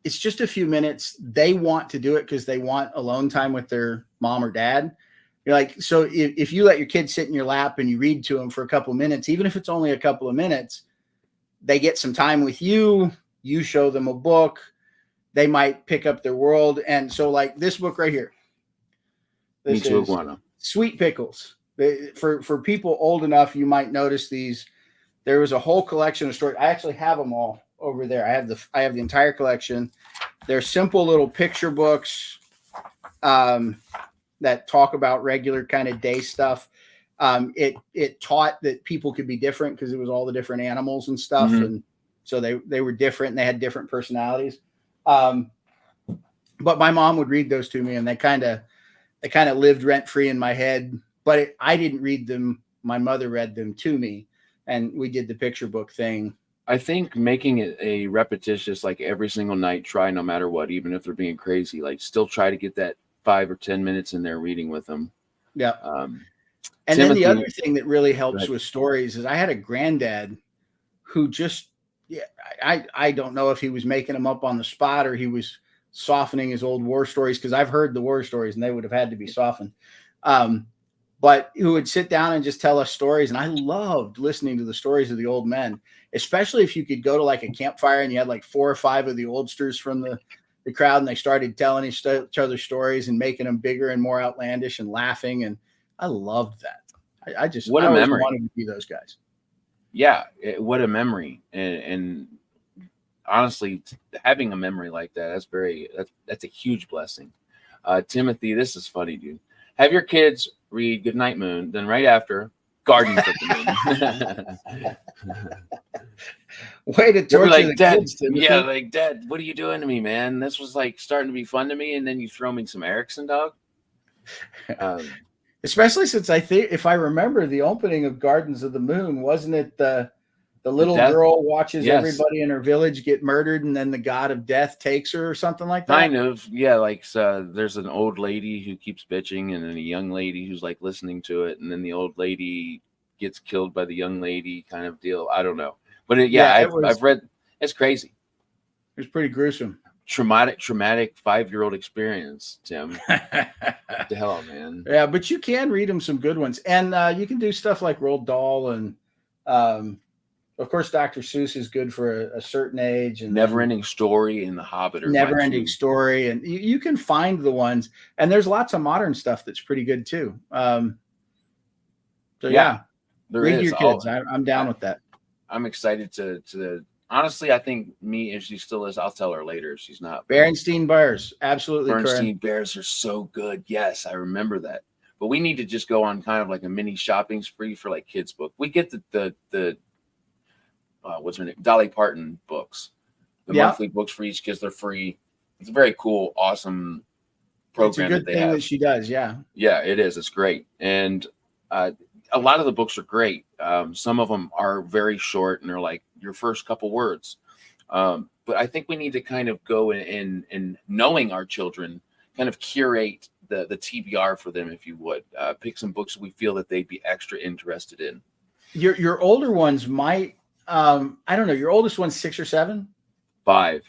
[SPEAKER 2] it's just a few minutes. They want to do it because they want alone time with their mom or dad. You're like, so if you let your kids sit in your lap and you read to them for a couple of minutes, even if it's only a couple of minutes, they get some time with you. You show them a book. They might pick up their world. And so like this book right here, this
[SPEAKER 1] Me too,
[SPEAKER 2] is
[SPEAKER 1] Iguana.
[SPEAKER 2] Sweet Pickles. For people old enough, you might notice these. There was a whole collection of stories. I actually have them all over there. I have the entire collection. They're simple little picture books that talk about regular kind of day stuff. It taught that people could be different because it was all the different animals and stuff, and so they were different and they had different personalities. But my mom would read those to me, and they kind of lived rent free in my head. But I didn't read them. My mother read them to me, and we did the picture book thing.
[SPEAKER 1] I think making it a repetitious, like every single night, try no matter what, even if they're being crazy, like still try to get that 5 or 10 minutes in there reading with them.
[SPEAKER 2] Yeah.
[SPEAKER 1] And
[SPEAKER 2] then the other thing that really helps with stories is I had a granddad who just, I don't know if he was making them up on the spot or he was softening his old war stories, because I've heard the war stories and they would have had to be softened. But who would sit down and just tell us stories. And I loved listening to the stories of the old men, especially if you could go to like a campfire and you had like 4 or 5 of the oldsters from the crowd and they started telling each other stories and making them bigger and more outlandish and laughing. And I loved that. I always wanted to be those guys.
[SPEAKER 1] Yeah. What a memory. And honestly, having a memory like that, that's a huge blessing. Timothy, this is funny, dude. Have your kids read Goodnight Moon, then right after Gardens of the Moon.
[SPEAKER 2] Way to torture
[SPEAKER 1] like,
[SPEAKER 2] the
[SPEAKER 1] Dad,
[SPEAKER 2] kids, Timothy.
[SPEAKER 1] Yeah, like, Dad, what are you doing to me, man? This was like starting to be fun to me, and then you throw me some Erickson, dog.
[SPEAKER 2] Especially since I think, if I remember, the opening of Gardens of the Moon, wasn't it the little girl watches everybody in her village get murdered, and then the god of death takes her or something like that?
[SPEAKER 1] Kind of, yeah. Like, there's an old lady who keeps bitching, and then a young lady who's like listening to it, and then the old lady gets killed by the young lady, kind of deal. I don't know, but I've read. It's crazy.
[SPEAKER 2] It was pretty gruesome.
[SPEAKER 1] Traumatic 5-year-old experience, Tim. What the hell, man?
[SPEAKER 2] Yeah, but you can read them some good ones, and you can do stuff like Roald Dahl, and of course, Dr. Seuss is good for a certain age. And
[SPEAKER 1] Never-Ending Story and The Hobbit are
[SPEAKER 2] Never-Ending Story, and you can find the ones. And there's lots of modern stuff that's pretty good too. So yeah, read your kids. I'm down with that.
[SPEAKER 1] I'm excited to. Honestly, I think if she still is, I'll tell her later if she's not.
[SPEAKER 2] Berenstain Bears, absolutely.
[SPEAKER 1] Berenstain Bears are so good. Yes, I remember that. But we need to just go on kind of like a mini shopping spree for like kids' book. We get the what's her name? Dolly Parton books. The monthly books for each kids, they're free. It's a very cool, awesome program.
[SPEAKER 2] It's a good thing that she does. Yeah.
[SPEAKER 1] Yeah, it is. It's great. And a lot of the books are great. Some of them are very short and they're like your first couple words. But I think we need to kind of go and knowing our children, kind of curate the TBR for them, if you would. Pick some books we feel that they'd be extra interested in.
[SPEAKER 2] Your older ones might, I don't know, your oldest one's 6 or 7?
[SPEAKER 1] 5.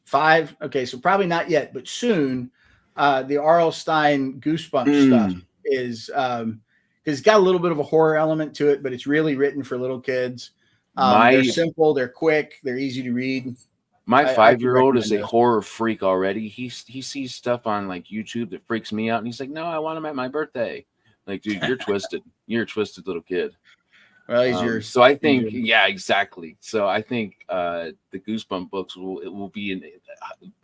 [SPEAKER 2] 5. Okay, so probably not yet, but soon. The R.L. Stein Goosebumps stuff is because it's got a little bit of a horror element to it, but it's really written for little kids. They're simple, they're quick, they're easy to read.
[SPEAKER 1] My
[SPEAKER 2] I could
[SPEAKER 1] 5-year-old is
[SPEAKER 2] recommend
[SPEAKER 1] a
[SPEAKER 2] those.
[SPEAKER 1] horror freak already. He sees stuff on like YouTube that freaks me out, and he's like, "No, I want him at my birthday." Like, dude, you're twisted. You're a twisted little kid.
[SPEAKER 2] Well, he's yours.
[SPEAKER 1] So I think, yeah, exactly. So I think the Goosebump books will be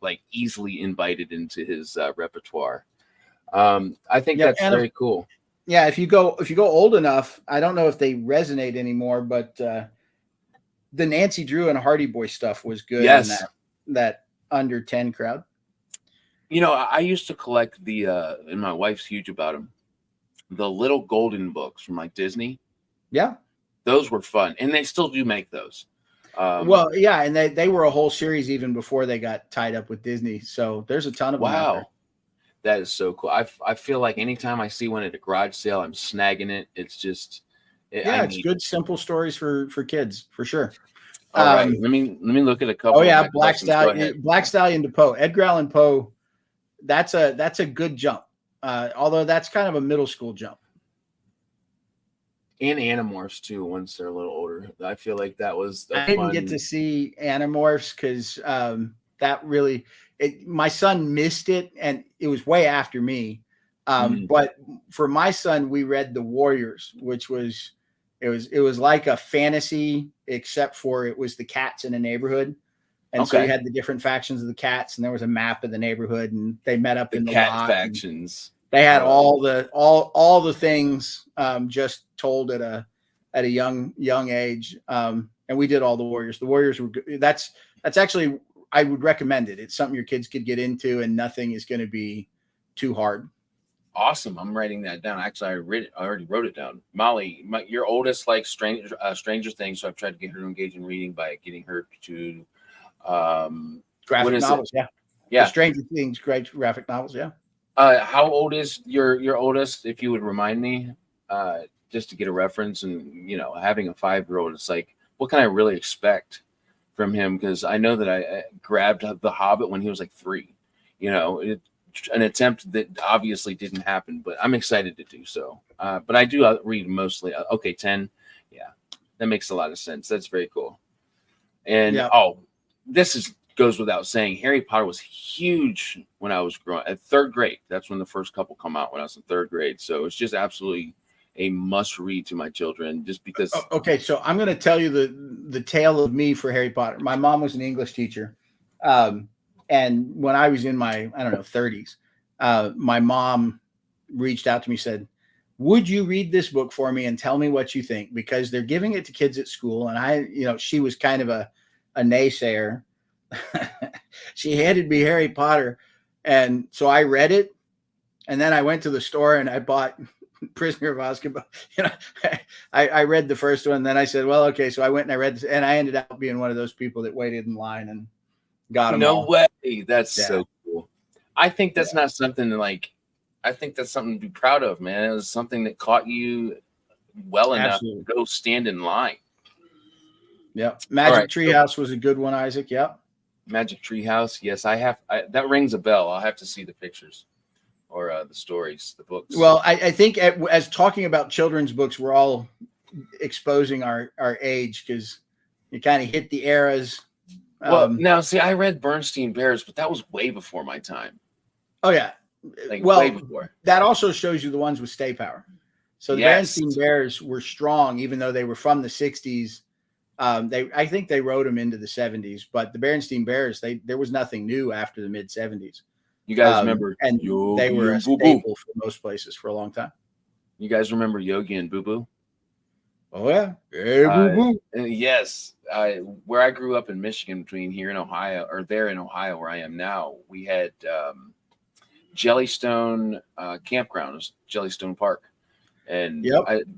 [SPEAKER 1] like easily invited into his repertoire. I think that's very cool.
[SPEAKER 2] Yeah, if you go old enough, I don't know if they resonate anymore, but the Nancy Drew and Hardy Boy stuff was good in that under 10 crowd.
[SPEAKER 1] You know, I used to collect the and my wife's huge about them, the little golden books from like Disney.
[SPEAKER 2] Yeah.
[SPEAKER 1] Those were fun, and they still do make those.
[SPEAKER 2] Well, yeah, and they were a whole series even before they got tied up with Disney. So there's a ton of them out there.
[SPEAKER 1] That is so cool. I feel like anytime I see one at a garage sale, I'm snagging it. It's just
[SPEAKER 2] it's good, simple stories for kids for sure.
[SPEAKER 1] All right, let me look at a couple.
[SPEAKER 2] Oh yeah, Black Stallion to Poe, Edgar Allan Poe. That's a good jump. Although that's kind of a middle school jump.
[SPEAKER 1] And Animorphs too. Once they're a little older, I feel like that was.
[SPEAKER 2] I didn't get to see Animorphs because that really. My son missed it, and it was way after me. But for my son, we read The Warriors, which was it was like a fantasy, except for it was the cats in a neighborhood, and so you had the different factions of the cats, and there was a map of the neighborhood, and they met up in the
[SPEAKER 1] cat factions.
[SPEAKER 2] They had all the things just told at a young age, and we did all the Warriors. The Warriors were good. That's actually. I would recommend it. It's something your kids could get into, and nothing is going to be too hard.
[SPEAKER 1] Awesome. I'm writing that down. Actually, I already wrote it down. Molly, your oldest likes Stranger Things, so I've tried to get her to engage in reading by getting her to
[SPEAKER 2] graphic novels. Yeah. Stranger Things, great graphic novels. Yeah.
[SPEAKER 1] How old is your oldest? If you would remind me, just to get a reference, and having a 5-year-old, it's like, what can I really expect from him? Because I know that I grabbed The Hobbit when he was like 3. An attempt that obviously didn't happen, but I'm excited to do so. But I do read mostly. 10. Yeah, that makes a lot of sense. That's very cool. And this goes without saying. Harry Potter was huge when I was growing at 3rd grade. That's when the first couple come out, when I was in 3rd grade. So it's just absolutely a must read to my children, just because.
[SPEAKER 2] Okay, so I'm going to tell you the tale of me for Harry Potter. My mom was an English teacher, and when I was in my 30s, my mom reached out to me, said, "Would you read this book for me and tell me what you think? Because they're giving it to kids at school." And she was kind of a naysayer. She handed me Harry Potter, and so I read it, and then I went to the store and I bought Prisoner of Azkaban. I read the first one, and then I said, well, okay. So I went and I read this, and I ended up being one of those people that waited in line and got them all.
[SPEAKER 1] No way. That's so cool. I think that's not something I think that's something to be proud of, man. It was something that caught you well enough to go stand in line.
[SPEAKER 2] Yep. Magic Treehouse was a good one, Isaac. Yep.
[SPEAKER 1] Magic Treehouse. Yes, that rings a bell. I'll have to see the pictures. Or the stories, the books.
[SPEAKER 2] Well, I think as talking about children's books, we're all exposing our age, because you kind of hit the eras.
[SPEAKER 1] Well, now see, I read Bernstein Bears, but that was way before my time.
[SPEAKER 2] Oh yeah, way before. That also shows you the ones with stay power. So the Bernstein Bears were strong, even though they were from the 60s. I think they wrote them into the 70s, but the Bernstein Bears, there was nothing new after the mid 70s.
[SPEAKER 1] You guys remember,
[SPEAKER 2] and they were a staple for most places for a long time.
[SPEAKER 1] You guys remember Yogi and Boo Boo?
[SPEAKER 2] Oh yeah, hey, Boo Boo.
[SPEAKER 1] Yes, where I grew up in Michigan, between here and Ohio, or there in Ohio, where I am now, we had Jellystone campground, Jellystone Park, and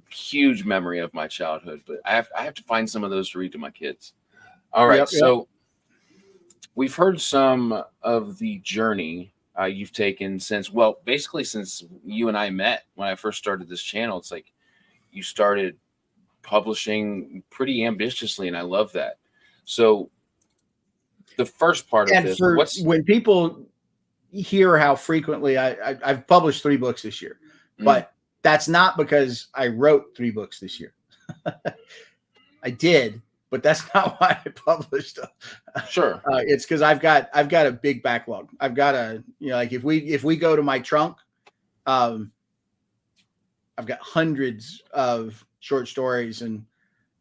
[SPEAKER 1] huge memory of my childhood. But I have to find some of those to read to my kids. All right, so we've heard some of the journey you've taken since you and I met when I first started this channel. It's like you started publishing pretty ambitiously, and I love that. So the first part of
[SPEAKER 2] And
[SPEAKER 1] this,
[SPEAKER 2] for
[SPEAKER 1] what's
[SPEAKER 2] when people hear how frequently I've published 3 books this year, but that's not because I wrote 3 books this year. I did, but that's not why I published them.
[SPEAKER 1] sure.
[SPEAKER 2] It's because I've got a big backlog. I've got a, like if we go to my trunk, I've got hundreds of short stories and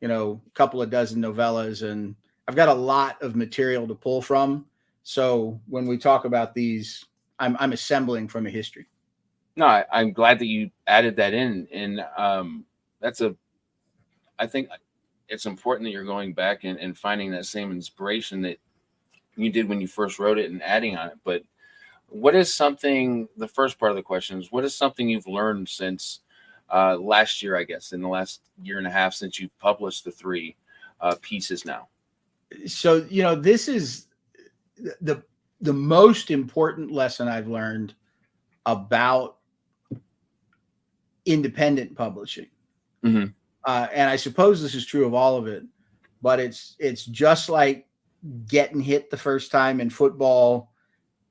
[SPEAKER 2] a couple of dozen novellas, and I've got a lot of material to pull from. So when we talk about these, I'm assembling from a history.
[SPEAKER 1] No, I'm glad that you added that in, and I think it's important that you're going back and finding that same inspiration that you did when you first wrote it and adding on it. But what is something? The first part of the question is, what is something you've learned since last year? I guess in the last year and a half since you published the 3 pieces now.
[SPEAKER 2] So this is the most important lesson I've learned about independent publishing.
[SPEAKER 1] Mm-hmm.
[SPEAKER 2] And I suppose this is true of all of it, but it's just like getting hit the first time in football,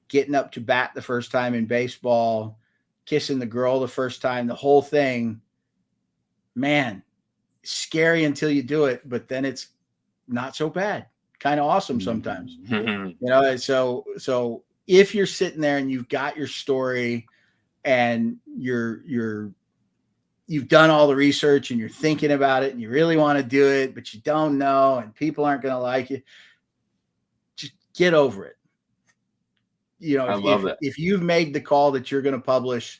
[SPEAKER 2] getting up to bat the first time in baseball, kissing the girl the first time, the whole thing, man, scary until you do it, but then it's not so bad, kind of awesome sometimes.
[SPEAKER 1] Mm-hmm.
[SPEAKER 2] So if you're sitting there and you've got your story and you've done all the research and you're thinking about it and you really want to do it, but you don't know and people aren't going to like you, just get over it.
[SPEAKER 1] I love that.
[SPEAKER 2] If you've made the call that you're going to publish,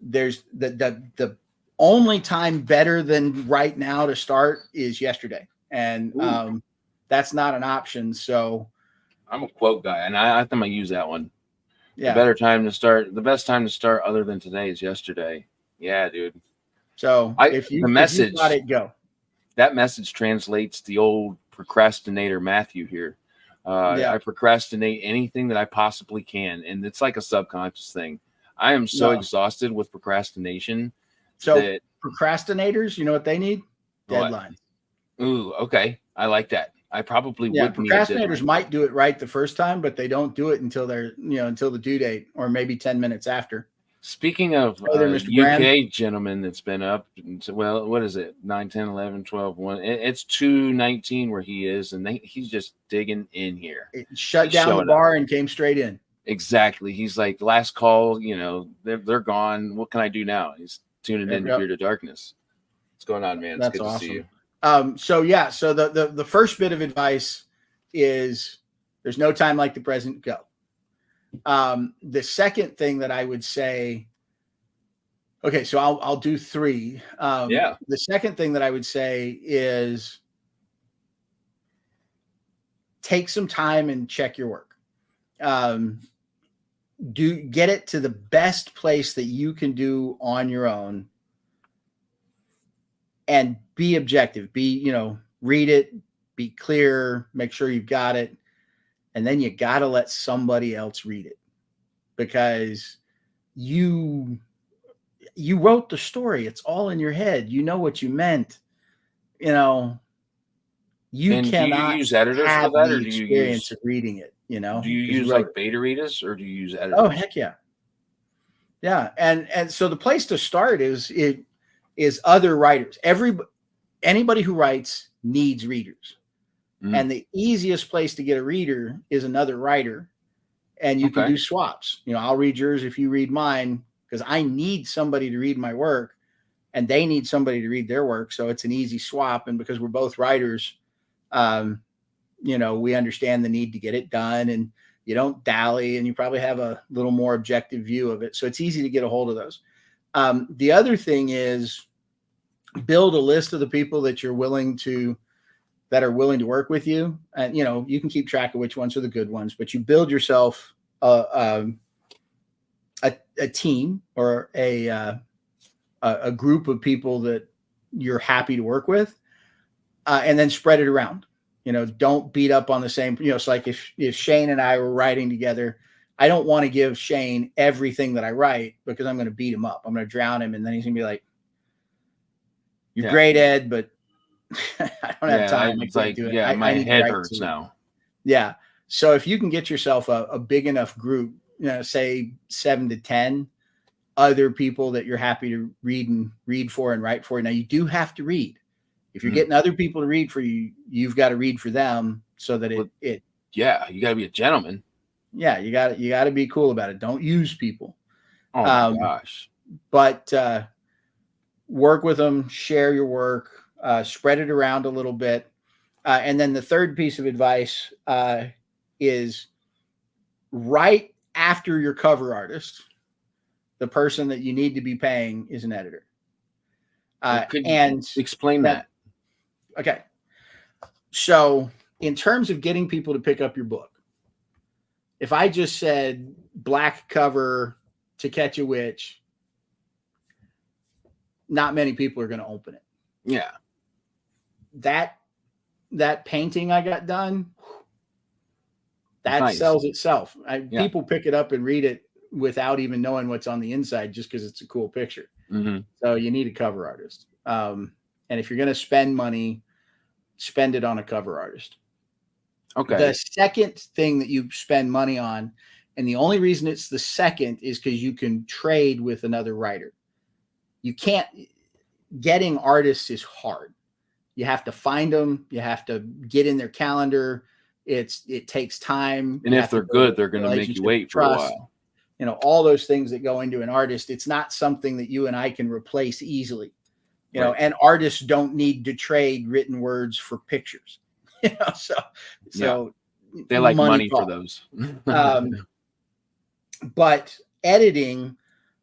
[SPEAKER 2] there's the only time better than right now to start is yesterday. And that's not an option. So
[SPEAKER 1] I'm a quote guy, and I think I use that one.
[SPEAKER 2] Yeah.
[SPEAKER 1] The best time to start other than today is yesterday. Yeah, dude.
[SPEAKER 2] So if you got it, go.
[SPEAKER 1] That message translates the old procrastinator Matthew here. I procrastinate anything that I possibly can, and it's like a subconscious thing. I am so exhausted with procrastination.
[SPEAKER 2] So procrastinators, you know what they need? Deadlines.
[SPEAKER 1] Ooh, okay. I like that. I probably would.
[SPEAKER 2] Procrastinators might do it right the first time, but they don't do it until until the due date or maybe 10 minutes after.
[SPEAKER 1] Speaking of UK gentleman that's been up, well, what is it? 9, 10, 11, 12, 1. It's 2:19 where he is, and he's just digging in here.
[SPEAKER 2] He's shut down the bar and came straight in.
[SPEAKER 1] Exactly. He's like, last call, they're gone. What can I do now? He's tuning in to Fear to Darkness. What's going on, man? It's
[SPEAKER 2] That's
[SPEAKER 1] good
[SPEAKER 2] awesome.
[SPEAKER 1] to see you.
[SPEAKER 2] So the first bit of advice is there's no time like the present. Go. The second thing that I would say, okay, so I'll do 3. The second thing that I would say is take some time and check your work. Get it to the best place that you can do on your own, and be objective. Read it, be clear, make sure you've got it. And then you got to let somebody else read it, because you wrote the story. It's all in your head. You know what you meant. You cannot
[SPEAKER 1] use editors
[SPEAKER 2] have
[SPEAKER 1] for that,
[SPEAKER 2] the
[SPEAKER 1] or do you
[SPEAKER 2] experience of reading it.
[SPEAKER 1] Do you use like beta readers, or do you use editors?
[SPEAKER 2] Oh, heck yeah. Yeah. And so the place to start is other writers. Anybody who writes needs readers. And the easiest place to get a reader is another writer, and you can do swaps. I'll read yours if you read mine, because I need somebody to read my work and they need somebody to read their work. So it's an easy swap. And because we're both writers, we understand the need to get it done, and you don't dally, and you probably have a little more objective view of it. So it's easy to get a hold of those. The other thing is build a list of the people that are willing to work with you. And, you can keep track of which ones are the good ones, but you build yourself a team or a group of people that you're happy to work with, and then spread it around. Don't beat up on the same, it's like if Shane and I were writing together, I don't want to give Shane everything that I write, because I'm going to beat him up. I'm going to drown him. And then he's going to be like, you're great, Ed, but I don't have time.
[SPEAKER 1] It's like, my head hurts now.
[SPEAKER 2] Yeah. So if you can get yourself a big enough group, say 7 to 10 other people that you're happy to read for and write for. Now you do have to read. If you're getting other people to read for you, you've got to read for them so that it
[SPEAKER 1] yeah, you got to be a gentleman.
[SPEAKER 2] Yeah, you got to be cool about it. Don't use people.
[SPEAKER 1] Oh my gosh.
[SPEAKER 2] But work with them, share your work, spread it around a little bit. And then the third piece of advice is right after your cover artist, the person that you need to be paying is an editor.
[SPEAKER 1] Could you
[SPEAKER 2] and
[SPEAKER 1] explain that?
[SPEAKER 2] Okay. So in terms of getting people to pick up your book, if I just said black cover To Catch a Witch, not many people are going to open it.
[SPEAKER 1] Yeah.
[SPEAKER 2] That painting I got done, that
[SPEAKER 1] nice.
[SPEAKER 2] sells itself. People pick it up and read it without even knowing what's on the inside just because it's a cool picture.
[SPEAKER 1] Mm-hmm.
[SPEAKER 2] So you need a cover artist. And if you're going to spend money, spend it on a cover artist.
[SPEAKER 1] Okay.
[SPEAKER 2] The second thing that you spend money on, and the only reason it's the second is because you can trade with another writer. You can't, getting artists is hard. You have to find them. You have to get in their calendar. It takes time.
[SPEAKER 1] And if they're good, they're going to make you wait for a while.
[SPEAKER 2] All those things that go into an artist. It's not something that you and I can replace easily. And artists don't need to trade written words for pictures. So
[SPEAKER 1] they like money for those.
[SPEAKER 2] But editing,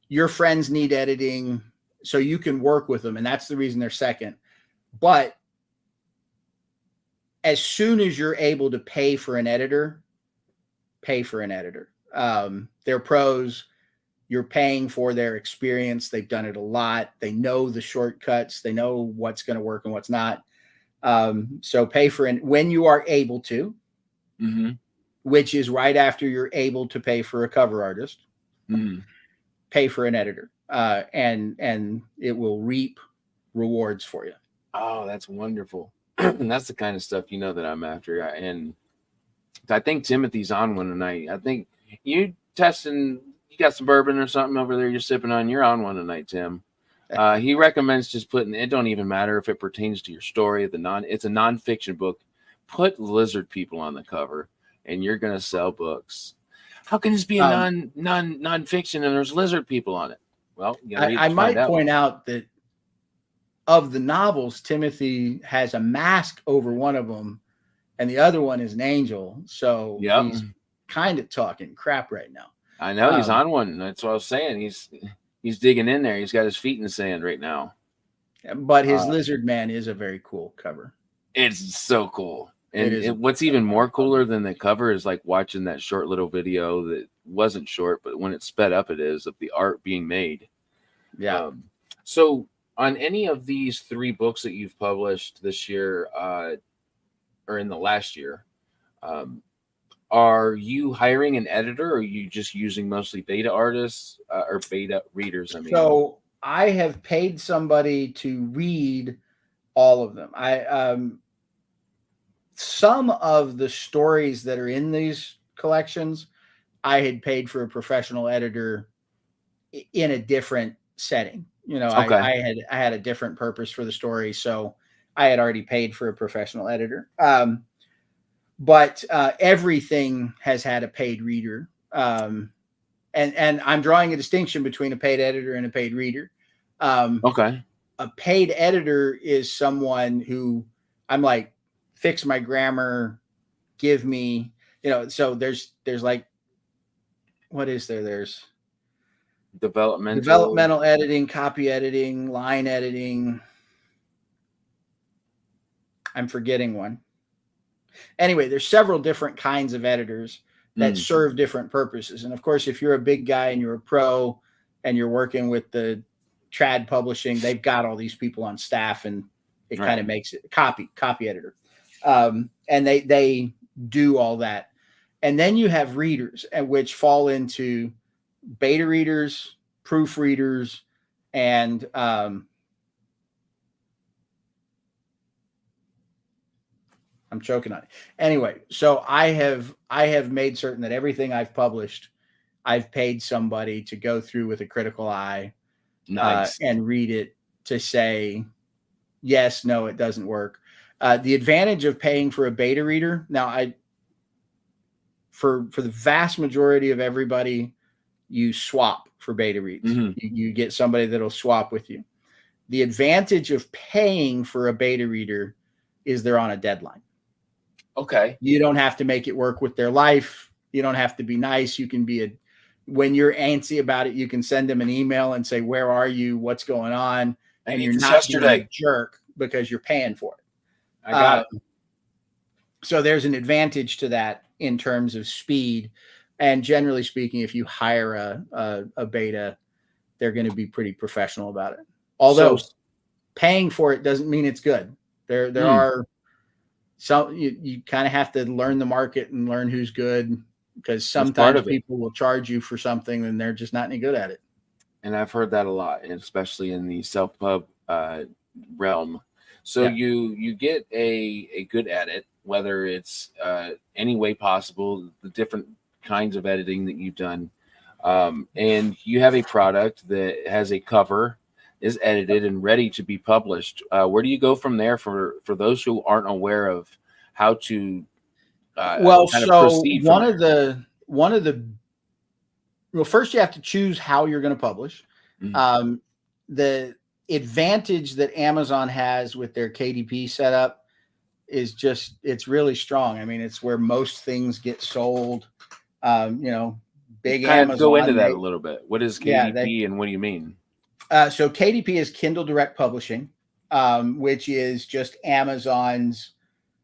[SPEAKER 2] your friends need editing, so you can work with them, and that's the reason they're second. But as soon as you're able to pay for an editor, pay for an editor. They're pros. You're paying for their experience. They've done it a lot. They know the shortcuts. They know what's going to work and what's not. So pay for it when you are able to, which is right after you're able to pay for a cover artist. Pay for an editor, and it will reap rewards for you.
[SPEAKER 1] Oh, that's wonderful. And that's the kind of stuff that I'm after. And I think Timothy's on one tonight. I think you got some bourbon or something over there you're sipping on. You're on one tonight, Tim. He recommends just putting, it don't even matter if it pertains to your story. It's a nonfiction book. Put lizard people on the cover and you're going to sell books. How can this be a nonfiction and there's lizard people on it? Well,
[SPEAKER 2] I might point out that of the novels, Timothy has a mask over one of them and the other one is an angel. So he's kind of talking crap right now.
[SPEAKER 1] I know he's on one. That's what I was saying. He's digging in there. He's got his feet in the sand right now.
[SPEAKER 2] But his Lizard Man is a very cool cover.
[SPEAKER 1] It's so cool. And what's even more cooler than the cover is like watching that short little video that wasn't short, but when it's sped up, it is, of the art being made.
[SPEAKER 2] Yeah.
[SPEAKER 1] So on any of these 3 books that you've published this year, or in the last year, are you hiring an editor, or are you just using mostly beta artists or beta readers?
[SPEAKER 2] So I have paid somebody to read all of them. Some of the stories that are in these collections, I had paid for a professional editor in a different setting. I had a different purpose for the story, so I had already paid for a professional editor. But everything has had a paid reader. And I'm drawing a distinction between a paid editor and a paid reader. A paid editor is someone who I'm like, fix my grammar, give me, so there's like, what is there? There's developmental editing, copy editing, line editing. I'm forgetting one. Anyway, there's several different kinds of editors that serve different purposes. And of course, if you're a big guy and you're a pro and you're working with the trad publishing, they've got all these people on staff, and it kind of makes it copy editor. And they do all that. And then you have readers, which fall into beta readers, proofreaders, and I'm I'm choking on it. Anyway, so I have made certain that everything I've published, I've paid somebody to go through with a critical eye
[SPEAKER 1] Nice.
[SPEAKER 2] and read it to say, yes, no, it doesn't work. The advantage of paying for a beta reader, now for the vast majority of everybody, you swap for beta reads.
[SPEAKER 1] Mm-hmm.
[SPEAKER 2] You get somebody that'll swap with you. The advantage of paying for a beta reader is they're on a deadline.
[SPEAKER 1] Okay.
[SPEAKER 2] You don't have to make it work with their life. You don't have to be nice. You can be when you're antsy about it, you can send them an email and say, where are you? What's going on? And you're not being a jerk because you're paying for it.
[SPEAKER 1] I got it.
[SPEAKER 2] So there's an advantage to that in terms of speed. And generally speaking, if you hire a beta, they're going to be pretty professional about it. Although paying for it doesn't mean it's good. There are some, you kind of have to learn the market and learn who's good, because sometimes people will charge you for something and they're just not any good at it.
[SPEAKER 1] And I've heard that a lot, especially in the self-pub realm. So you get a good edit, whether it's any way possible, the different kinds of editing that you've done. And you have a product that has a cover, is edited and ready to be published. Where do you go from there for those who aren't aware of how to proceed?
[SPEAKER 2] First you have to choose how you're going to publish.
[SPEAKER 1] Mm-hmm.
[SPEAKER 2] The advantage that Amazon has with their KDP setup is just, it's really strong. I mean, it's where most things get sold. Big Amazon.
[SPEAKER 1] Go into that a little bit. What is KDP and what do you mean?
[SPEAKER 2] So KDP is Kindle Direct Publishing, which is just Amazon's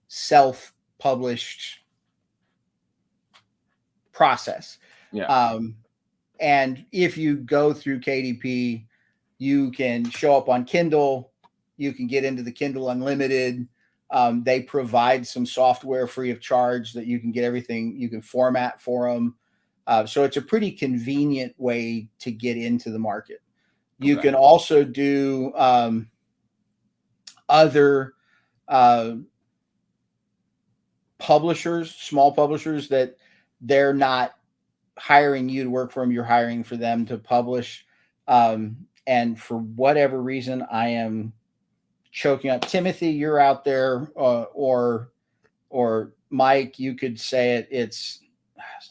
[SPEAKER 2] self-published process.
[SPEAKER 1] Yeah.
[SPEAKER 2] And if you go through KDP, you can show up on Kindle. You can get into the Kindle Unlimited. They provide some software free of charge that you can get everything. You can format for them. So it's a pretty convenient way to get into the market. You can also do other publishers, small publishers that they're not hiring you to work for them. You're hiring for them to publish. And for whatever reason, I am choking up. Timothy, you're out there, or Mike, you could say it. It's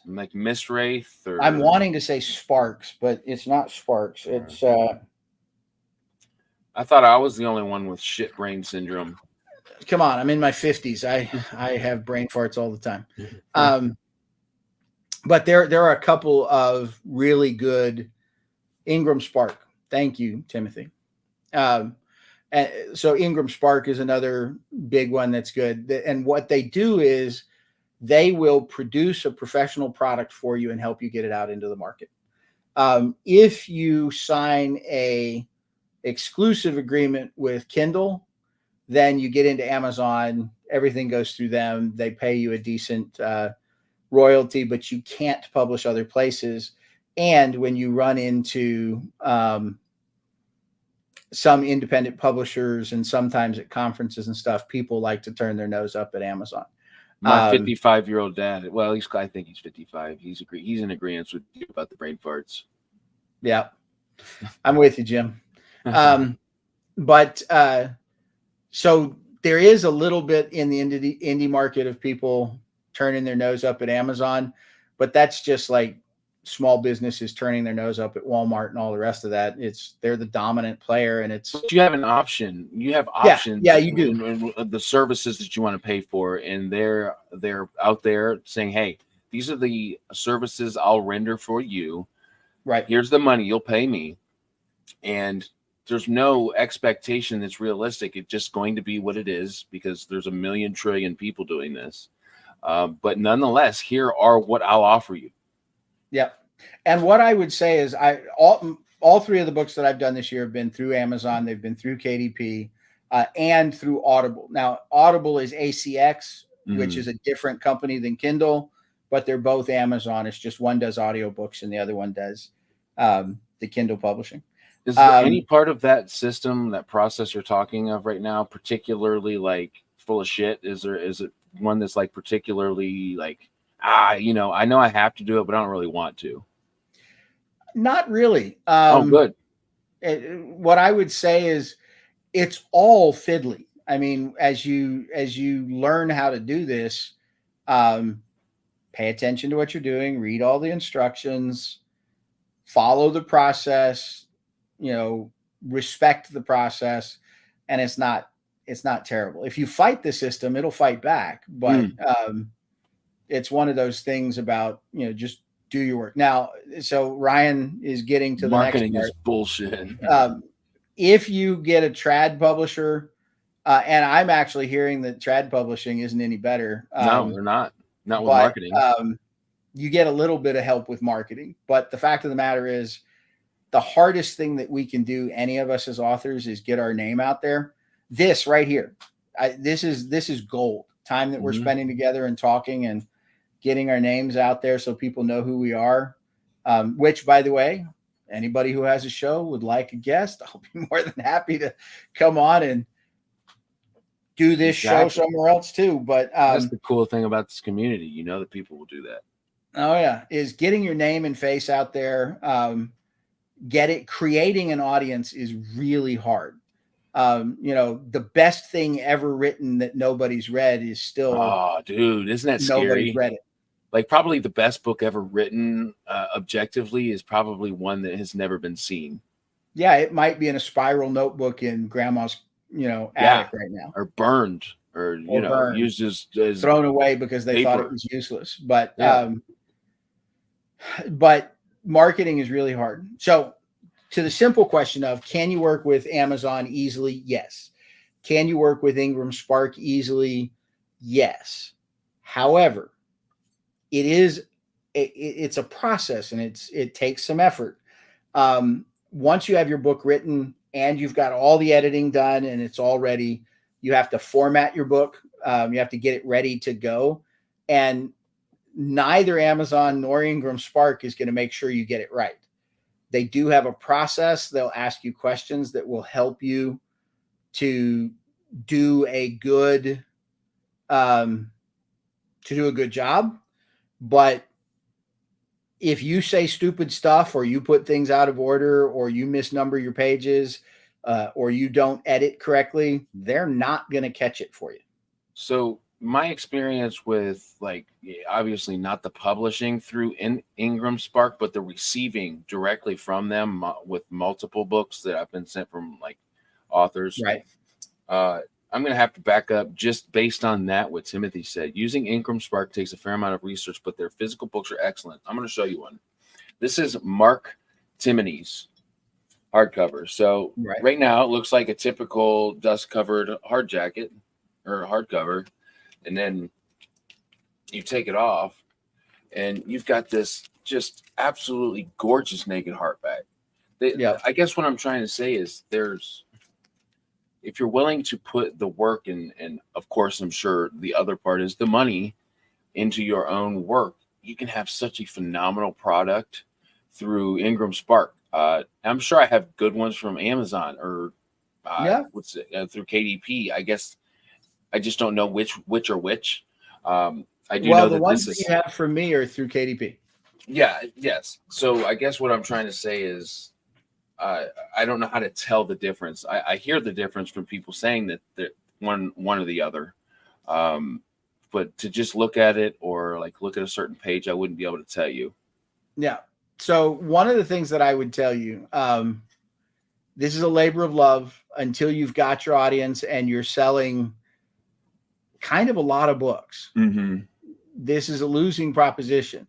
[SPEAKER 1] like Miss Wraith, or
[SPEAKER 2] I'm wanting to say Sparks, but it's not Sparks. It's
[SPEAKER 1] I thought I was the only one with shit brain syndrome.
[SPEAKER 2] Come on, I'm in my 50s. I have brain farts all the time. But there are a couple of really good. Ingram Spark. Thank you, Timothy. So Ingram Spark is another big one that's good. And what they do is they will produce a professional product for you and help you get it out into the market. If you sign a exclusive agreement with Kindle, then you get into Amazon. Everything goes through them. They pay you a decent royalty, but you can't publish other places. And when you run into some independent publishers and sometimes at conferences and stuff, people like to turn their nose up at Amazon.
[SPEAKER 1] My 55-year-old dad, well, I think he's 55. He's in agreement with you about the brain farts.
[SPEAKER 2] Yeah, I'm with you, Jim. So there is a little bit in the indie market of people turning their nose up at Amazon, but that's just like small businesses turning their nose up at Walmart and all the rest of that. They're the dominant player, and
[SPEAKER 1] you have an option. You have options.
[SPEAKER 2] Yeah, you do.
[SPEAKER 1] In the services that you want to pay for, and they're out there saying, "Hey, these are the services I'll render for you.
[SPEAKER 2] Right.
[SPEAKER 1] Here's the money you'll pay me," and there's no expectation that's realistic. It's just going to be what it is because there's a million trillion people doing this. But nonetheless, here are what I'll offer you.
[SPEAKER 2] Yeah. And what I would say is all three of the books that I've done this year have been through Amazon. They've been through KDP and through Audible. Now, Audible is ACX, which is a different company than Kindle, but they're both Amazon. It's just one does audiobooks and the other one does the Kindle publishing.
[SPEAKER 1] Is there any part of that system, that process you're talking of right now, particularly like full of shit? Is it one that's like particularly like, you know, I know I have to do it, but I don't really want to?
[SPEAKER 2] Not really.
[SPEAKER 1] Oh, good.
[SPEAKER 2] What I would say is it's all fiddly. I mean, as you learn how to do this, um, pay attention to what you're doing, read all the instructions, follow the process, you know, respect the process, and it's not terrible. If you fight the system, it'll fight back. But
[SPEAKER 1] Mm.
[SPEAKER 2] it's one of those things about, just do your work. Now, so Ryan is getting to the next
[SPEAKER 1] Marketing is
[SPEAKER 2] part.
[SPEAKER 1] bullshit.
[SPEAKER 2] If you get a trad publisher, and I'm actually hearing that trad publishing isn't any better.
[SPEAKER 1] No, they're not. Not with
[SPEAKER 2] But
[SPEAKER 1] marketing.
[SPEAKER 2] you get a little bit of help with marketing. But the fact of the matter is, the hardest thing that we can do, any of us as authors, is get our name out there. This right here, this is gold. Time that we're
[SPEAKER 1] Mhm.
[SPEAKER 2] spending together and talking and getting our names out there so people know who we are. Which, by the way, anybody who has a show would like a guest, I'll be more than happy to come on and do this show
[SPEAKER 1] Exactly.
[SPEAKER 2] somewhere else too. But
[SPEAKER 1] That's the cool thing about this community. You know that people will do that.
[SPEAKER 2] oh yeah, is getting your name and face out there. Creating an audience is really hard. The best thing ever written that nobody's read is still
[SPEAKER 1] Oh, dude, isn't that
[SPEAKER 2] nobody's
[SPEAKER 1] scary?
[SPEAKER 2] read it.
[SPEAKER 1] Like, probably the best book ever written, objectively, is probably one that has never been seen.
[SPEAKER 2] Yeah, it might be in a spiral notebook in grandma's, attic right now,
[SPEAKER 1] or burned, or
[SPEAKER 2] or burned,
[SPEAKER 1] used as
[SPEAKER 2] thrown away because they thought it
[SPEAKER 1] paper.
[SPEAKER 2] was useless. But
[SPEAKER 1] Yeah.
[SPEAKER 2] but marketing is really hard. So to the simple question of, can you work with Amazon easily? Yes. Can you work with Ingram Spark easily? Yes. However, it's a process, and it takes some effort. Once you have your book written and you've got all the editing done and it's all ready, you have to format your book. You have to get it ready to go. And neither Amazon nor Ingram Spark is going to make sure you get it right. They do have a process. They'll ask you questions that will help you to do a good job. But if you say stupid stuff, or you put things out of order, or you misnumber your pages, or you don't edit correctly, they're not going to catch it for you.
[SPEAKER 1] So my experience with, like, obviously not the publishing through Ingram Spark, but the receiving directly from them, with multiple books that I've been sent from, like, authors.
[SPEAKER 2] Right.
[SPEAKER 1] I'm going to have to back up just based on that, what Timothy said. Using Ingram Spark takes a fair amount of research, but their physical books are excellent. I'm going to show you one. This is Mark Timoney's hardcover. So right now it looks like a typical dust-covered hard jacket or hardcover, and then you take it off, and you've got this just absolutely gorgeous naked hardback. I guess what I'm trying to say is, if you're willing to put the work in, and of course, I'm sure the other part is the money, into your own work, you can have such a phenomenal product through Ingram Spark. I'm sure I have good ones from Amazon, or through KDP. I guess I just don't know which are which. I do know
[SPEAKER 2] the
[SPEAKER 1] that
[SPEAKER 2] ones that you have from me are through KDP.
[SPEAKER 1] Yeah. Yes. So I guess what I'm trying to say is, I don't know how to tell the difference. I hear the difference from people saying that one or the other, but to just look at it, or like look at a certain page, I wouldn't be able to tell you.
[SPEAKER 2] Yeah. So one of the things that I would tell you, this is a labor of love until you've got your audience and you're selling kind of a lot of books.
[SPEAKER 1] Mm-hmm.
[SPEAKER 2] This is a losing proposition.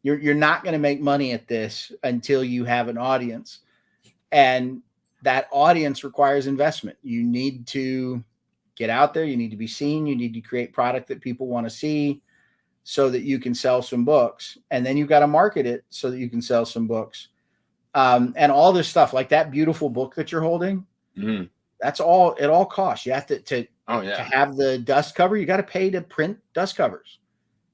[SPEAKER 2] You're not going to make money at this until you have an audience, and that audience requires investment. You need to get out there. You need to be seen. You need to create product that people want to see so that you can sell some books, and then you've got to market it so that you can sell some books. And all this stuff, like that beautiful book that you're holding, that's all, it all costs. You have to have the dust cover. You got to pay to print dust covers,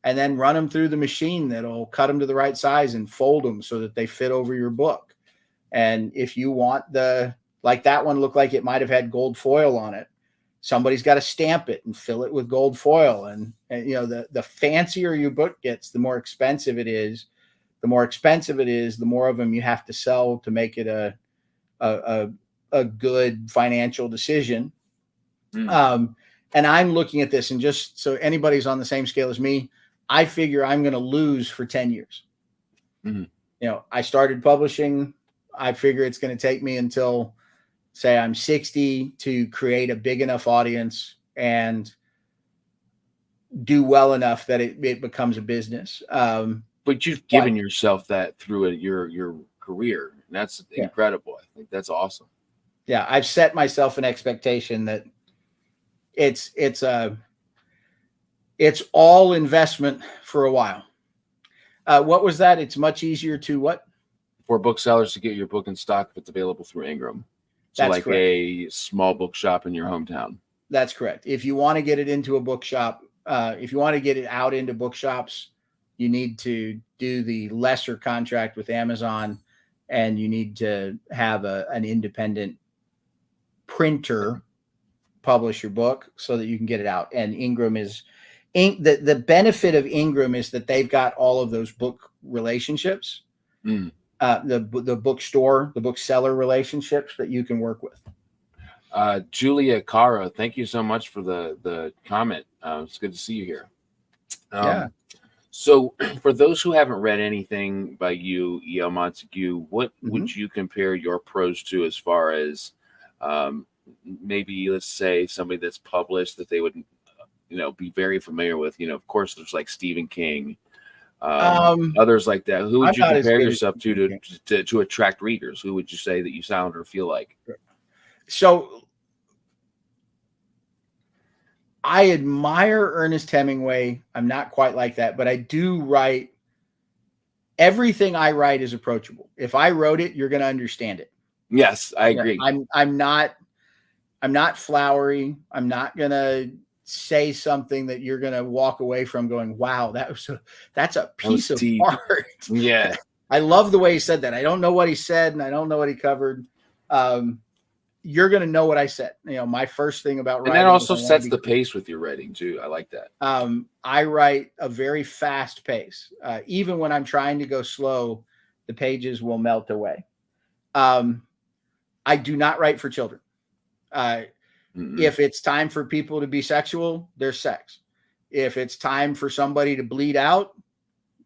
[SPEAKER 2] and then run them through the machine that'll cut them to the right size and fold them so that they fit over your book. And if you want like that one looked like it might have had gold foil on it. somebody's got to stamp it and fill it with gold foil. And you know, the fancier your book gets, the more expensive it is. The more expensive it is, the more of them you have to sell to make it a good financial decision. And I'm looking at this, and just so anybody's on the same scale as me, I figure I'm going to lose for 10 years. You know, I started publishing. I figure it's going to take me until, say, I'm 60 to create a big enough audience and do well enough that it becomes a business.
[SPEAKER 1] But you've given yourself that through your career. And that's incredible. I think that's awesome.
[SPEAKER 2] Yeah, I've set myself an expectation that it's all investment for a while. What was that? It's much easier to what?
[SPEAKER 1] For booksellers to get your book in stock if it's available through Ingram. So
[SPEAKER 2] That's
[SPEAKER 1] like
[SPEAKER 2] correct.
[SPEAKER 1] a small bookshop in your hometown.
[SPEAKER 2] That's correct. If you want to get it into a bookshop, if you want to get it out into bookshops, you need to do the lesser contract with Amazon, and you need to have an independent printer publish your book so that you can get it out. And Ingram is the benefit of Ingram is that they've got all of those book relationships, the bookstore, the bookseller relationships that you can work with.
[SPEAKER 1] Julia Cara, thank you so much for the comment. It's good to see you here.
[SPEAKER 2] Yeah.
[SPEAKER 1] So for those who haven't read anything by you, E.L.Montague, what would you compare your prose to as far as maybe, let's say, somebody that's published that they would, be very familiar with? Of course, there's like Stephen King, others like that. Who would you compare yourself to attract readers? Who would you say that you sound or feel like?
[SPEAKER 2] So I admire Ernest Hemingway. I'm not quite like that, but I do write. Everything I write is approachable. If I wrote it, you're going to understand it.
[SPEAKER 1] Yes, I agree.
[SPEAKER 2] I'm not flowery. I'm not going to say something that you're going to walk away from going, wow, that's a piece of art.
[SPEAKER 1] Yeah.
[SPEAKER 2] I love the way he said that. I don't know what he said, and I don't know what he covered. You're going to know what I said. My first thing about writing.
[SPEAKER 1] And that also sets the pace with your writing too. I like that.
[SPEAKER 2] I write a very fast pace. Even when I'm trying to go slow, the pages will melt away. I do not write for children. If it's time for people to be sexual, there's sex. If it's time for somebody to bleed out,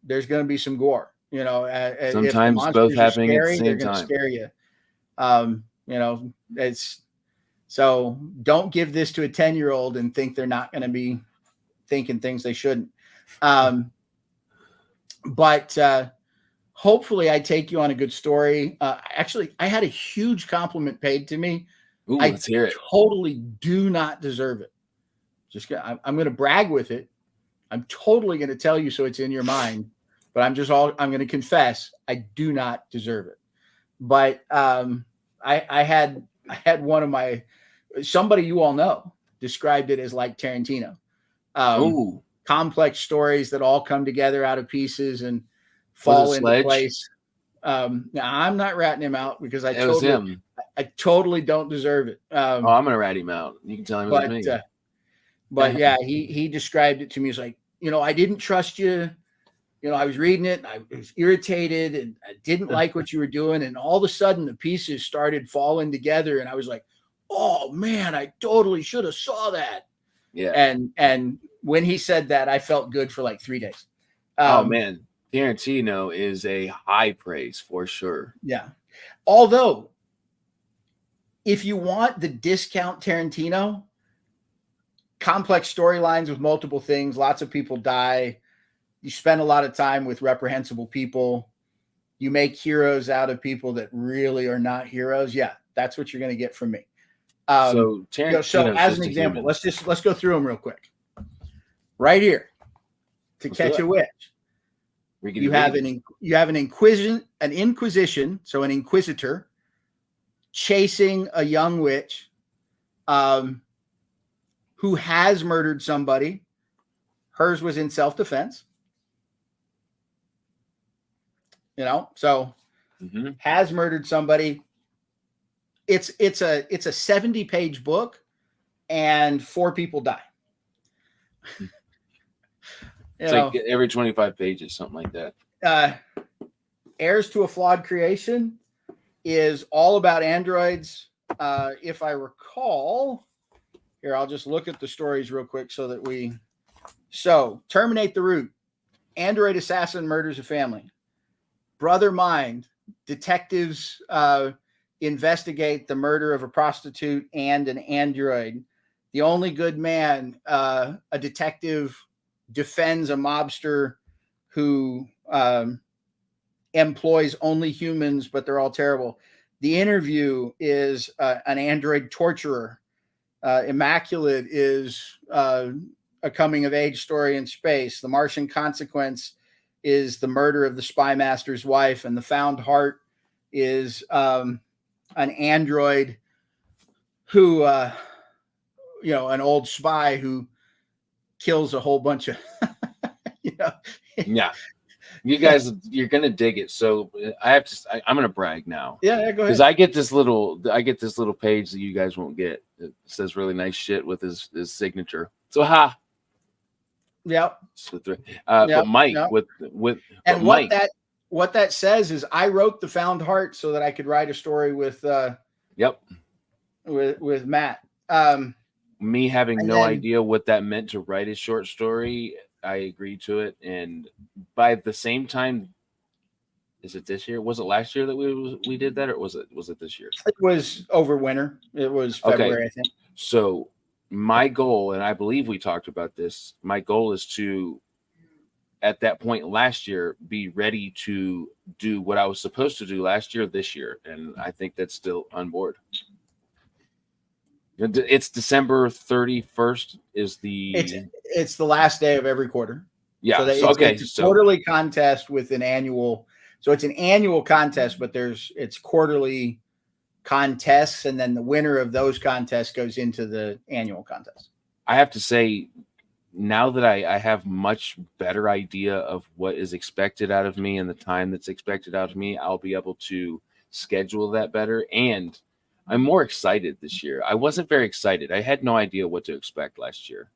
[SPEAKER 2] there's going to be some gore.
[SPEAKER 1] Sometimes both happening at the same time.
[SPEAKER 2] Scare you. It's so don't give this to a 10-year-old and think they're not going to be thinking things they shouldn't. But hopefully I take you on a good story. Actually, I had a huge compliment paid to me.
[SPEAKER 1] Ooh, let's hear it.
[SPEAKER 2] Totally do not deserve it. I'm going to brag with it. I'm totally going to tell you so it's in your mind. But I'm going to confess I do not deserve it. But I had one of somebody you all know described it as like Tarantino. Complex stories that all come together out of pieces and fall into place. Now I'm not ratting him out because I totally don't deserve it.
[SPEAKER 1] I'm gonna rat him out. You can tell him it was me.
[SPEAKER 2] But yeah, he described it to me as like, I didn't trust you. I was reading it and I was irritated and I didn't like what you were doing. And all of a sudden the pieces started falling together. And I was like, oh man, I totally should have saw that.
[SPEAKER 1] Yeah.
[SPEAKER 2] And when he said that, I felt good for like 3 days.
[SPEAKER 1] Oh man, Tarantino is a high praise for sure.
[SPEAKER 2] Yeah. Although if you want the discount Tarantino, complex storylines with multiple things, lots of people die. You spend a lot of time with reprehensible people. You make heroes out of people that really are not heroes. Yeah, that's what you're going to get from me.
[SPEAKER 1] So
[SPEAKER 2] as an example, let's go through them real quick. Right here, To Catch a Witch. You have an inquisition, so an inquisitor chasing a young witch who has murdered somebody. Hers was in self-defense. Has murdered somebody. It's a 70-page book, and 4 people die.
[SPEAKER 1] It's like every 25 pages, something like that.
[SPEAKER 2] Heirs to a Flawed Creation is all about androids. If I recall, here, I'll just look at the stories real quick So, Terminate the Root. Android assassin murders a family. Brother Mind. Detectives investigate the murder of a prostitute and an android. The Only Good Man. A detective defends a mobster who employs only humans, but they're all terrible. The Interview is an android torturer. Immaculate is a coming of age story in space. The Martian Consequence is the murder of the spy master's wife, and The Found Heart is an android who, an old spy who kills a whole bunch of,
[SPEAKER 1] Yeah. You guys, you're gonna dig it. So I'm gonna brag now.
[SPEAKER 2] Yeah, go ahead.
[SPEAKER 1] Because I get this little page that you guys won't get. It says really nice shit with his signature. So
[SPEAKER 2] Yep.
[SPEAKER 1] But Mike with
[SPEAKER 2] and
[SPEAKER 1] Mike,
[SPEAKER 2] what that says is I wrote The Found Heart so that I could write a story with with Matt.
[SPEAKER 1] Me having no idea what that meant to write a short story, I agreed to it, and by the same time, is it this year? Was it last year that we did that, or was it this year?
[SPEAKER 2] It was over winter. It was February, I think.
[SPEAKER 1] So my goal, and I believe we talked about this, my goal is to, at that point last year, be ready to do what I was supposed to do last year, this year, and I think that's still on board. It's December 31st is
[SPEAKER 2] it's the last day of every quarter.
[SPEAKER 1] Yeah.
[SPEAKER 2] It's a quarterly contest with an annual. So it's an annual contest, but it's quarterly contests, and then the winner of those contests goes into the annual contest.
[SPEAKER 1] I have to say, now that I have much better idea of what is expected out of me and the time that's expected out of me, I'll be able to schedule that better, and I'm more excited this year. I wasn't very excited. I had no idea what to expect last year.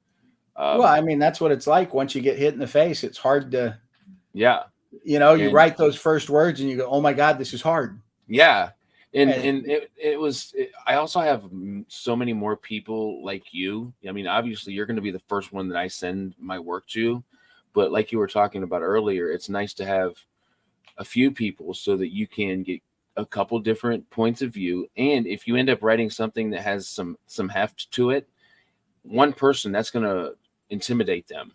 [SPEAKER 2] Well, I mean, that's what it's like. Once you get hit in the face, it's hard to.
[SPEAKER 1] Yeah.
[SPEAKER 2] You write those first words and you go, "Oh my God, this is hard."
[SPEAKER 1] Yeah. And it was. I also have so many more people like you. I mean, obviously, you're going to be the first one that I send my work to, but like you were talking about earlier, it's nice to have a few people so that you can get a couple different points of view. And if you end up writing something that has some heft to it, one person, that's going to intimidate them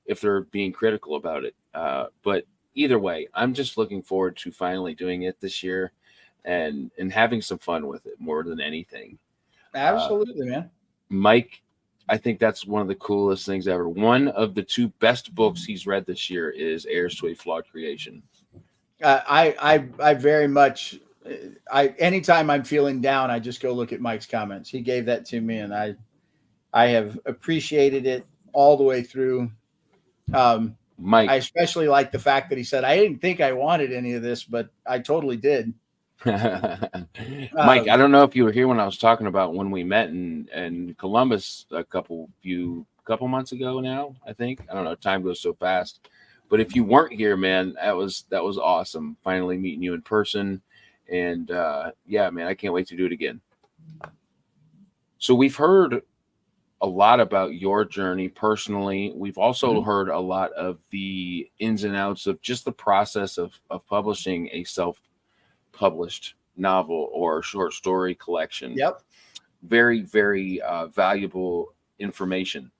[SPEAKER 1] if they're being critical about it. But either way, I'm just looking forward to finally doing it this year and having some fun with it more than anything.
[SPEAKER 2] Absolutely, man.
[SPEAKER 1] Mike, I think that's one of the coolest things ever. One of the 2 best books he's read this year is Heirs to a Flawed Creation.
[SPEAKER 2] I very much. Anytime I'm feeling down, I just go look at Mike's comments. He gave that to me, and I have appreciated it all the way through.
[SPEAKER 1] Mike,
[SPEAKER 2] I especially like the fact that he said, "I didn't think I wanted any of this, but I totally did."
[SPEAKER 1] Mike, I don't know if you were here when I was talking about when we met in Columbus a couple months ago now, I think. I don't know, time goes so fast. But if you weren't here, man, that was awesome. Finally meeting you in person. And yeah, man, I can't wait to do it again. So we've heard a lot about your journey personally. We've also heard a lot of the ins and outs of just the process of publishing a self-published novel or short story collection.
[SPEAKER 2] Yep.
[SPEAKER 1] Very, very valuable information.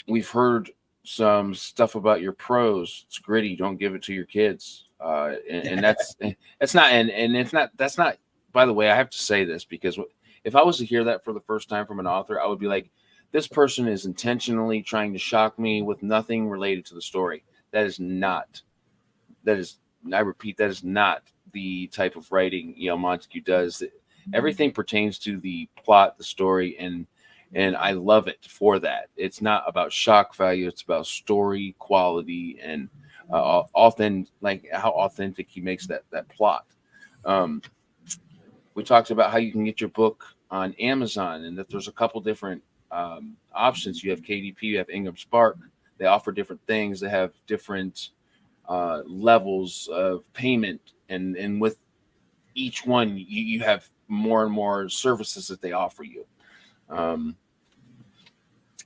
[SPEAKER 1] We've heard some stuff about your prose. It's gritty. Don't give it to your kids. And that's not, by the way, I have to say this because if I was to hear that for the first time from an author, I would be like, this person is intentionally trying to shock me with nothing related to the story. I repeat, that is not the type of writing E.L.Montague does. Everything pertains to the plot, the story, and I love it for that. It's not about shock value. It's about story quality and like how authentic he makes that plot. We talked about how you can get your book on Amazon, and that there's a couple different options. You have KDP, you have Ingram Spark. They offer different things. They have different levels of payment, and with each one, you have more and more services that they offer you.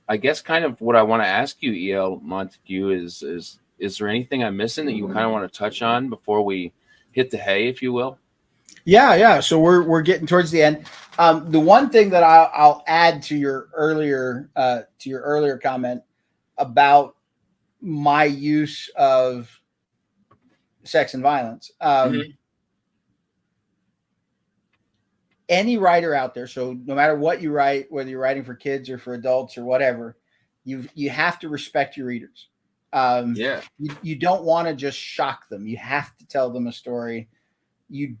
[SPEAKER 1] I guess kind of what I want to ask you, E.L. Montague, is there anything I'm missing that you kind of want to touch on before we hit the hay, if you will?
[SPEAKER 2] Yeah. So we're getting towards the end. The one thing that I'll add to your earlier comment about my use of sex and violence. Any writer out there, so no matter what you write, whether you're writing for kids or for adults or whatever, you have to respect your readers. You don't want to just shock them. You have to tell them a story. You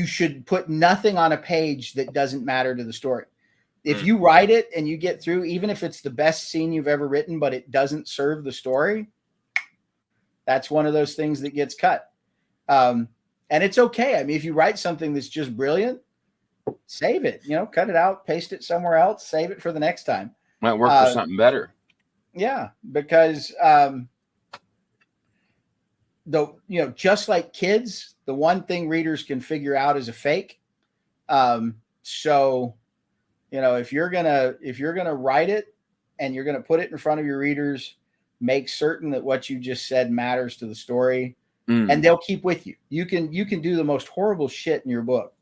[SPEAKER 2] should put nothing on a page that doesn't matter to the story. If you write it and you get through, even if it's the best scene you've ever written, but it doesn't serve the story, that's one of those things that gets cut. And it's okay. I mean, if you write something that's just brilliant, save it, cut it out, paste it somewhere else, save it for the next time.
[SPEAKER 1] Might work for something better.
[SPEAKER 2] Yeah, because just like kids, the one thing readers can figure out is a fake. So, if you're gonna write it and you're gonna put it in front of your readers, make certain that what you just said matters to the story. And they'll keep with you. You can do the most horrible shit in your book.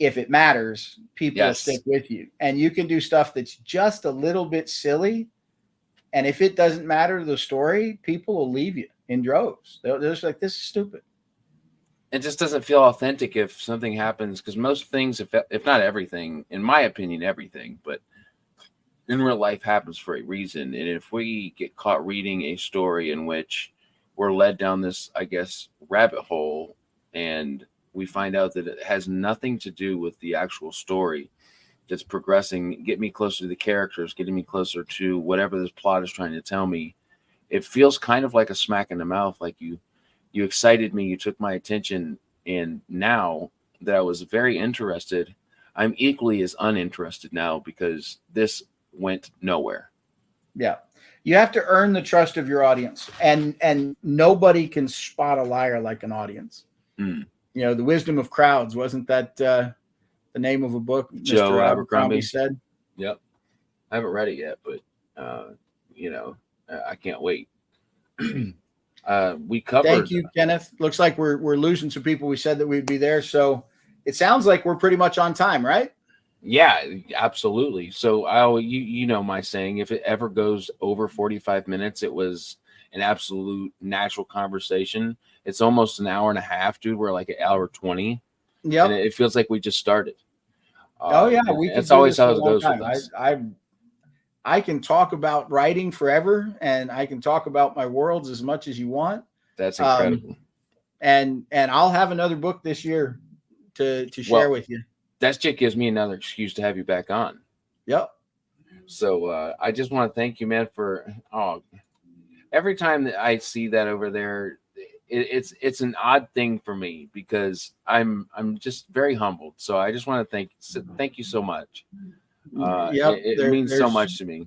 [SPEAKER 2] If it matters, people will stick with you. And you can do stuff that's just a little bit silly. And if it doesn't matter to the story, people will leave you in droves. They're just like, this is stupid.
[SPEAKER 1] It just doesn't feel authentic if something happens, because most things, if not everything, in my opinion, everything, but in real life happens for a reason. And if we get caught reading a story in which we're led down this, I guess, rabbit hole, and we find out that it has nothing to do with the actual story that's progressing, get me closer to the characters, getting me closer to whatever this plot is trying to tell me, it feels kind of like a smack in the mouth. Like you excited me, you took my attention, and now that I was very interested, I'm equally as uninterested now because this went nowhere.
[SPEAKER 2] Yeah. You have to earn the trust of your audience, and nobody can spot a liar like an audience. The Wisdom of Crowds, wasn't that the name of a book
[SPEAKER 1] Joe
[SPEAKER 2] Mr.
[SPEAKER 1] Abercrombie
[SPEAKER 2] said?
[SPEAKER 1] Yep. I haven't read it yet, but I can't wait. We covered.
[SPEAKER 2] Thank you, Kenneth. Looks like we're losing some people. We said that we'd be there, so it sounds like we're pretty much on time, right?
[SPEAKER 1] Yeah, absolutely. So my saying, if it ever goes over 45 minutes, it was an absolute natural conversation. It's almost an hour and a half, dude. We're like an hour 20.
[SPEAKER 2] Yeah.
[SPEAKER 1] And it feels like we just started.
[SPEAKER 2] That's
[SPEAKER 1] always how it goes with us.
[SPEAKER 2] I can talk about writing forever, and I can talk about my worlds as much as you want.
[SPEAKER 1] That's incredible.
[SPEAKER 2] And I'll have another book this year to share with you.
[SPEAKER 1] That shit gives me another excuse to have you back on.
[SPEAKER 2] Yep.
[SPEAKER 1] So I just want to thank you, man, for every time that I see that over there, it's an odd thing for me because I'm just very humbled. So I just want to thank you so much. It means so much to me.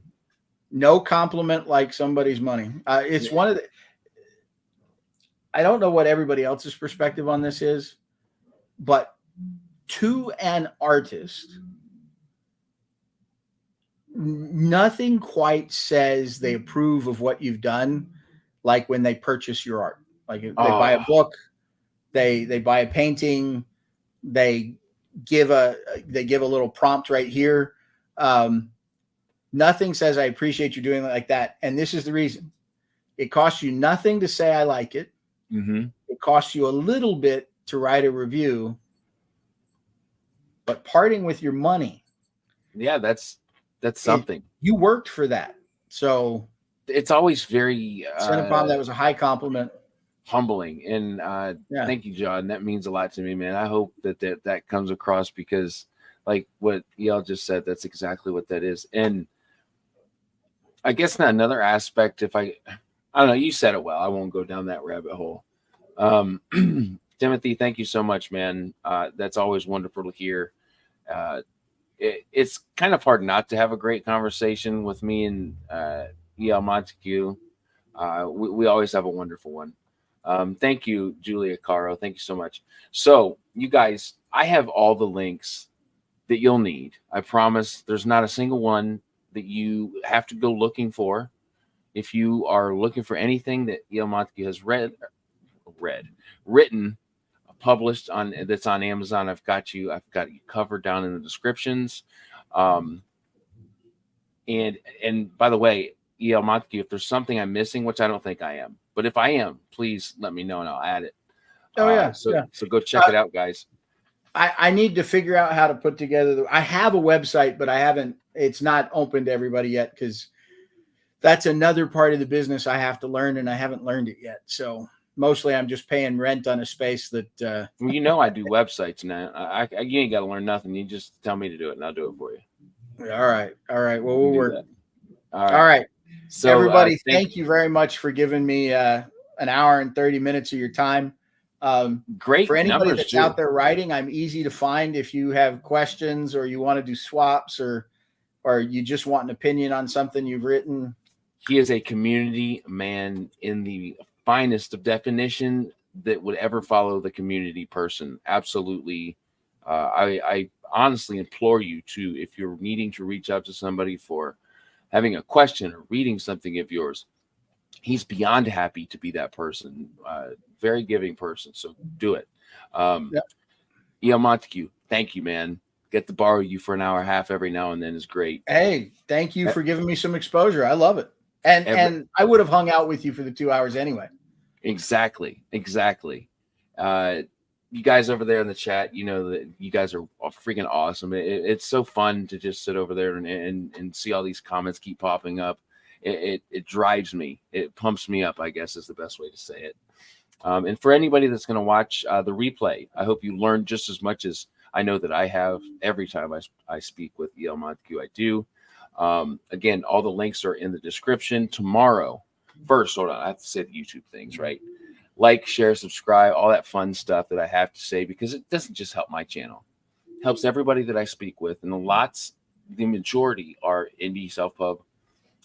[SPEAKER 2] No compliment like somebody's money. It's one of the. I don't know what everybody else's perspective on this is, but to an artist, nothing quite says they approve of what you've done like when they purchase your art. Like they buy a book, they buy a painting, they give a little prompt right here. Nothing says I appreciate you doing it like that. And this is the reason. It costs you nothing to say I like it.
[SPEAKER 1] Mm-hmm.
[SPEAKER 2] It costs you a little bit to write a review. But parting with your money.
[SPEAKER 1] Yeah, that's something.
[SPEAKER 2] You worked for that. So
[SPEAKER 1] it's always very
[SPEAKER 2] Cinepom, that was a high compliment.
[SPEAKER 1] Humbling. And thank you, John. That means a lot to me, man. I hope that comes across because like what E.L. just said, that's exactly what that is. And I guess not another aspect, if I don't know, you said it well. I won't go down that rabbit hole. Timothy, thank you so much, man. That's always wonderful to hear. it's kind of hard not to have a great conversation with me and E.L.Montague. We always have a wonderful one. Thank you, Julia Caro. Thank you so much. So, you guys, I have all the links that you'll need. I promise there's not a single one that you have to go looking for. If you are looking for anything that E.L. Montague has written, published on that's on Amazon, I've got you covered down in the descriptions. And by the way, E.L. Montague, if there's something I'm missing, which I don't think I am, but if I am, please let me know and I'll add it.
[SPEAKER 2] Oh yeah.
[SPEAKER 1] So go check it out, guys.
[SPEAKER 2] I need to figure out how to put together. I have a website, but I haven't. It's not open to everybody yet because that's another part of the business I have to learn, and I haven't learned it yet. So mostly, I'm just paying rent on a space that.
[SPEAKER 1] Well, I do websites now. You ain't got to learn nothing. You just tell me to do it, and I'll do it for you.
[SPEAKER 2] All right. Well, we'll work.
[SPEAKER 1] All right.
[SPEAKER 2] All right. So everybody,
[SPEAKER 1] thank
[SPEAKER 2] you very much for giving me an hour and 30 minutes of your time.
[SPEAKER 1] Great
[SPEAKER 2] for anybody
[SPEAKER 1] numbers,
[SPEAKER 2] that's
[SPEAKER 1] too.
[SPEAKER 2] out there writing, I'm easy to find. If you have questions or you want to do swaps or you just want an opinion on something you've written.
[SPEAKER 1] He is a community man in the finest of definition that would ever follow the community person. Absolutely. I honestly implore you to, if you're needing to reach out to somebody for having a question or reading something of yours, he's beyond happy to be that person. Very giving person. So do it.
[SPEAKER 2] Yep.
[SPEAKER 1] E.L. Montague, thank you, man. Get to borrow you for an hour and a half every now and then is great.
[SPEAKER 2] Hey, thank you for giving me some exposure. I love it. And I would have hung out with you for the 2 hours anyway.
[SPEAKER 1] Exactly. You guys over there in the chat, you know that you guys are freaking awesome. It's so fun to just sit over there and see all these comments keep popping up. It drives me. It pumps me up, I guess is the best way to say it. And for anybody that's going to watch the replay, I hope you learned just as much as I know that I have every time I speak with E.L. Montague. I do. Again, all the links are in the description. Tomorrow, first, hold on, I have to say the YouTube things, right? Like, share, subscribe, all that fun stuff that I have to say, because it doesn't just help my channel. It helps everybody that I speak with. And the majority are indie self-pub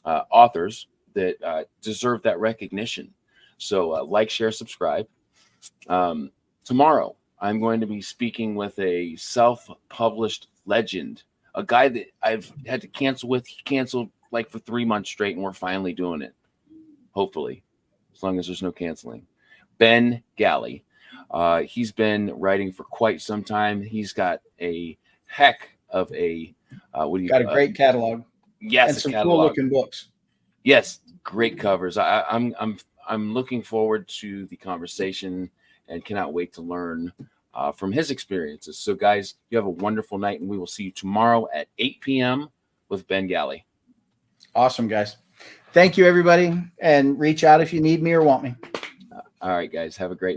[SPEAKER 1] authors that deserve that recognition. So like, share, subscribe. Tomorrow, I'm going to be speaking with a self-published legend, a guy that I've had to cancel with. He canceled like for 3 months straight, and we're finally doing it. Hopefully, as long as there's no canceling. Ben Galley. He's been writing for quite some time. He's got a heck of a
[SPEAKER 2] got a great catalog.
[SPEAKER 1] Yes,
[SPEAKER 2] and some cool looking books.
[SPEAKER 1] Yes, great covers. I'm looking forward to the conversation and cannot wait to learn from his experiences. So, guys, you have a wonderful night, and we will see you tomorrow at 8 p.m. with Ben Galley.
[SPEAKER 2] Awesome, guys. Thank you, everybody, and reach out if you need me or want me.
[SPEAKER 1] All right, guys, have a great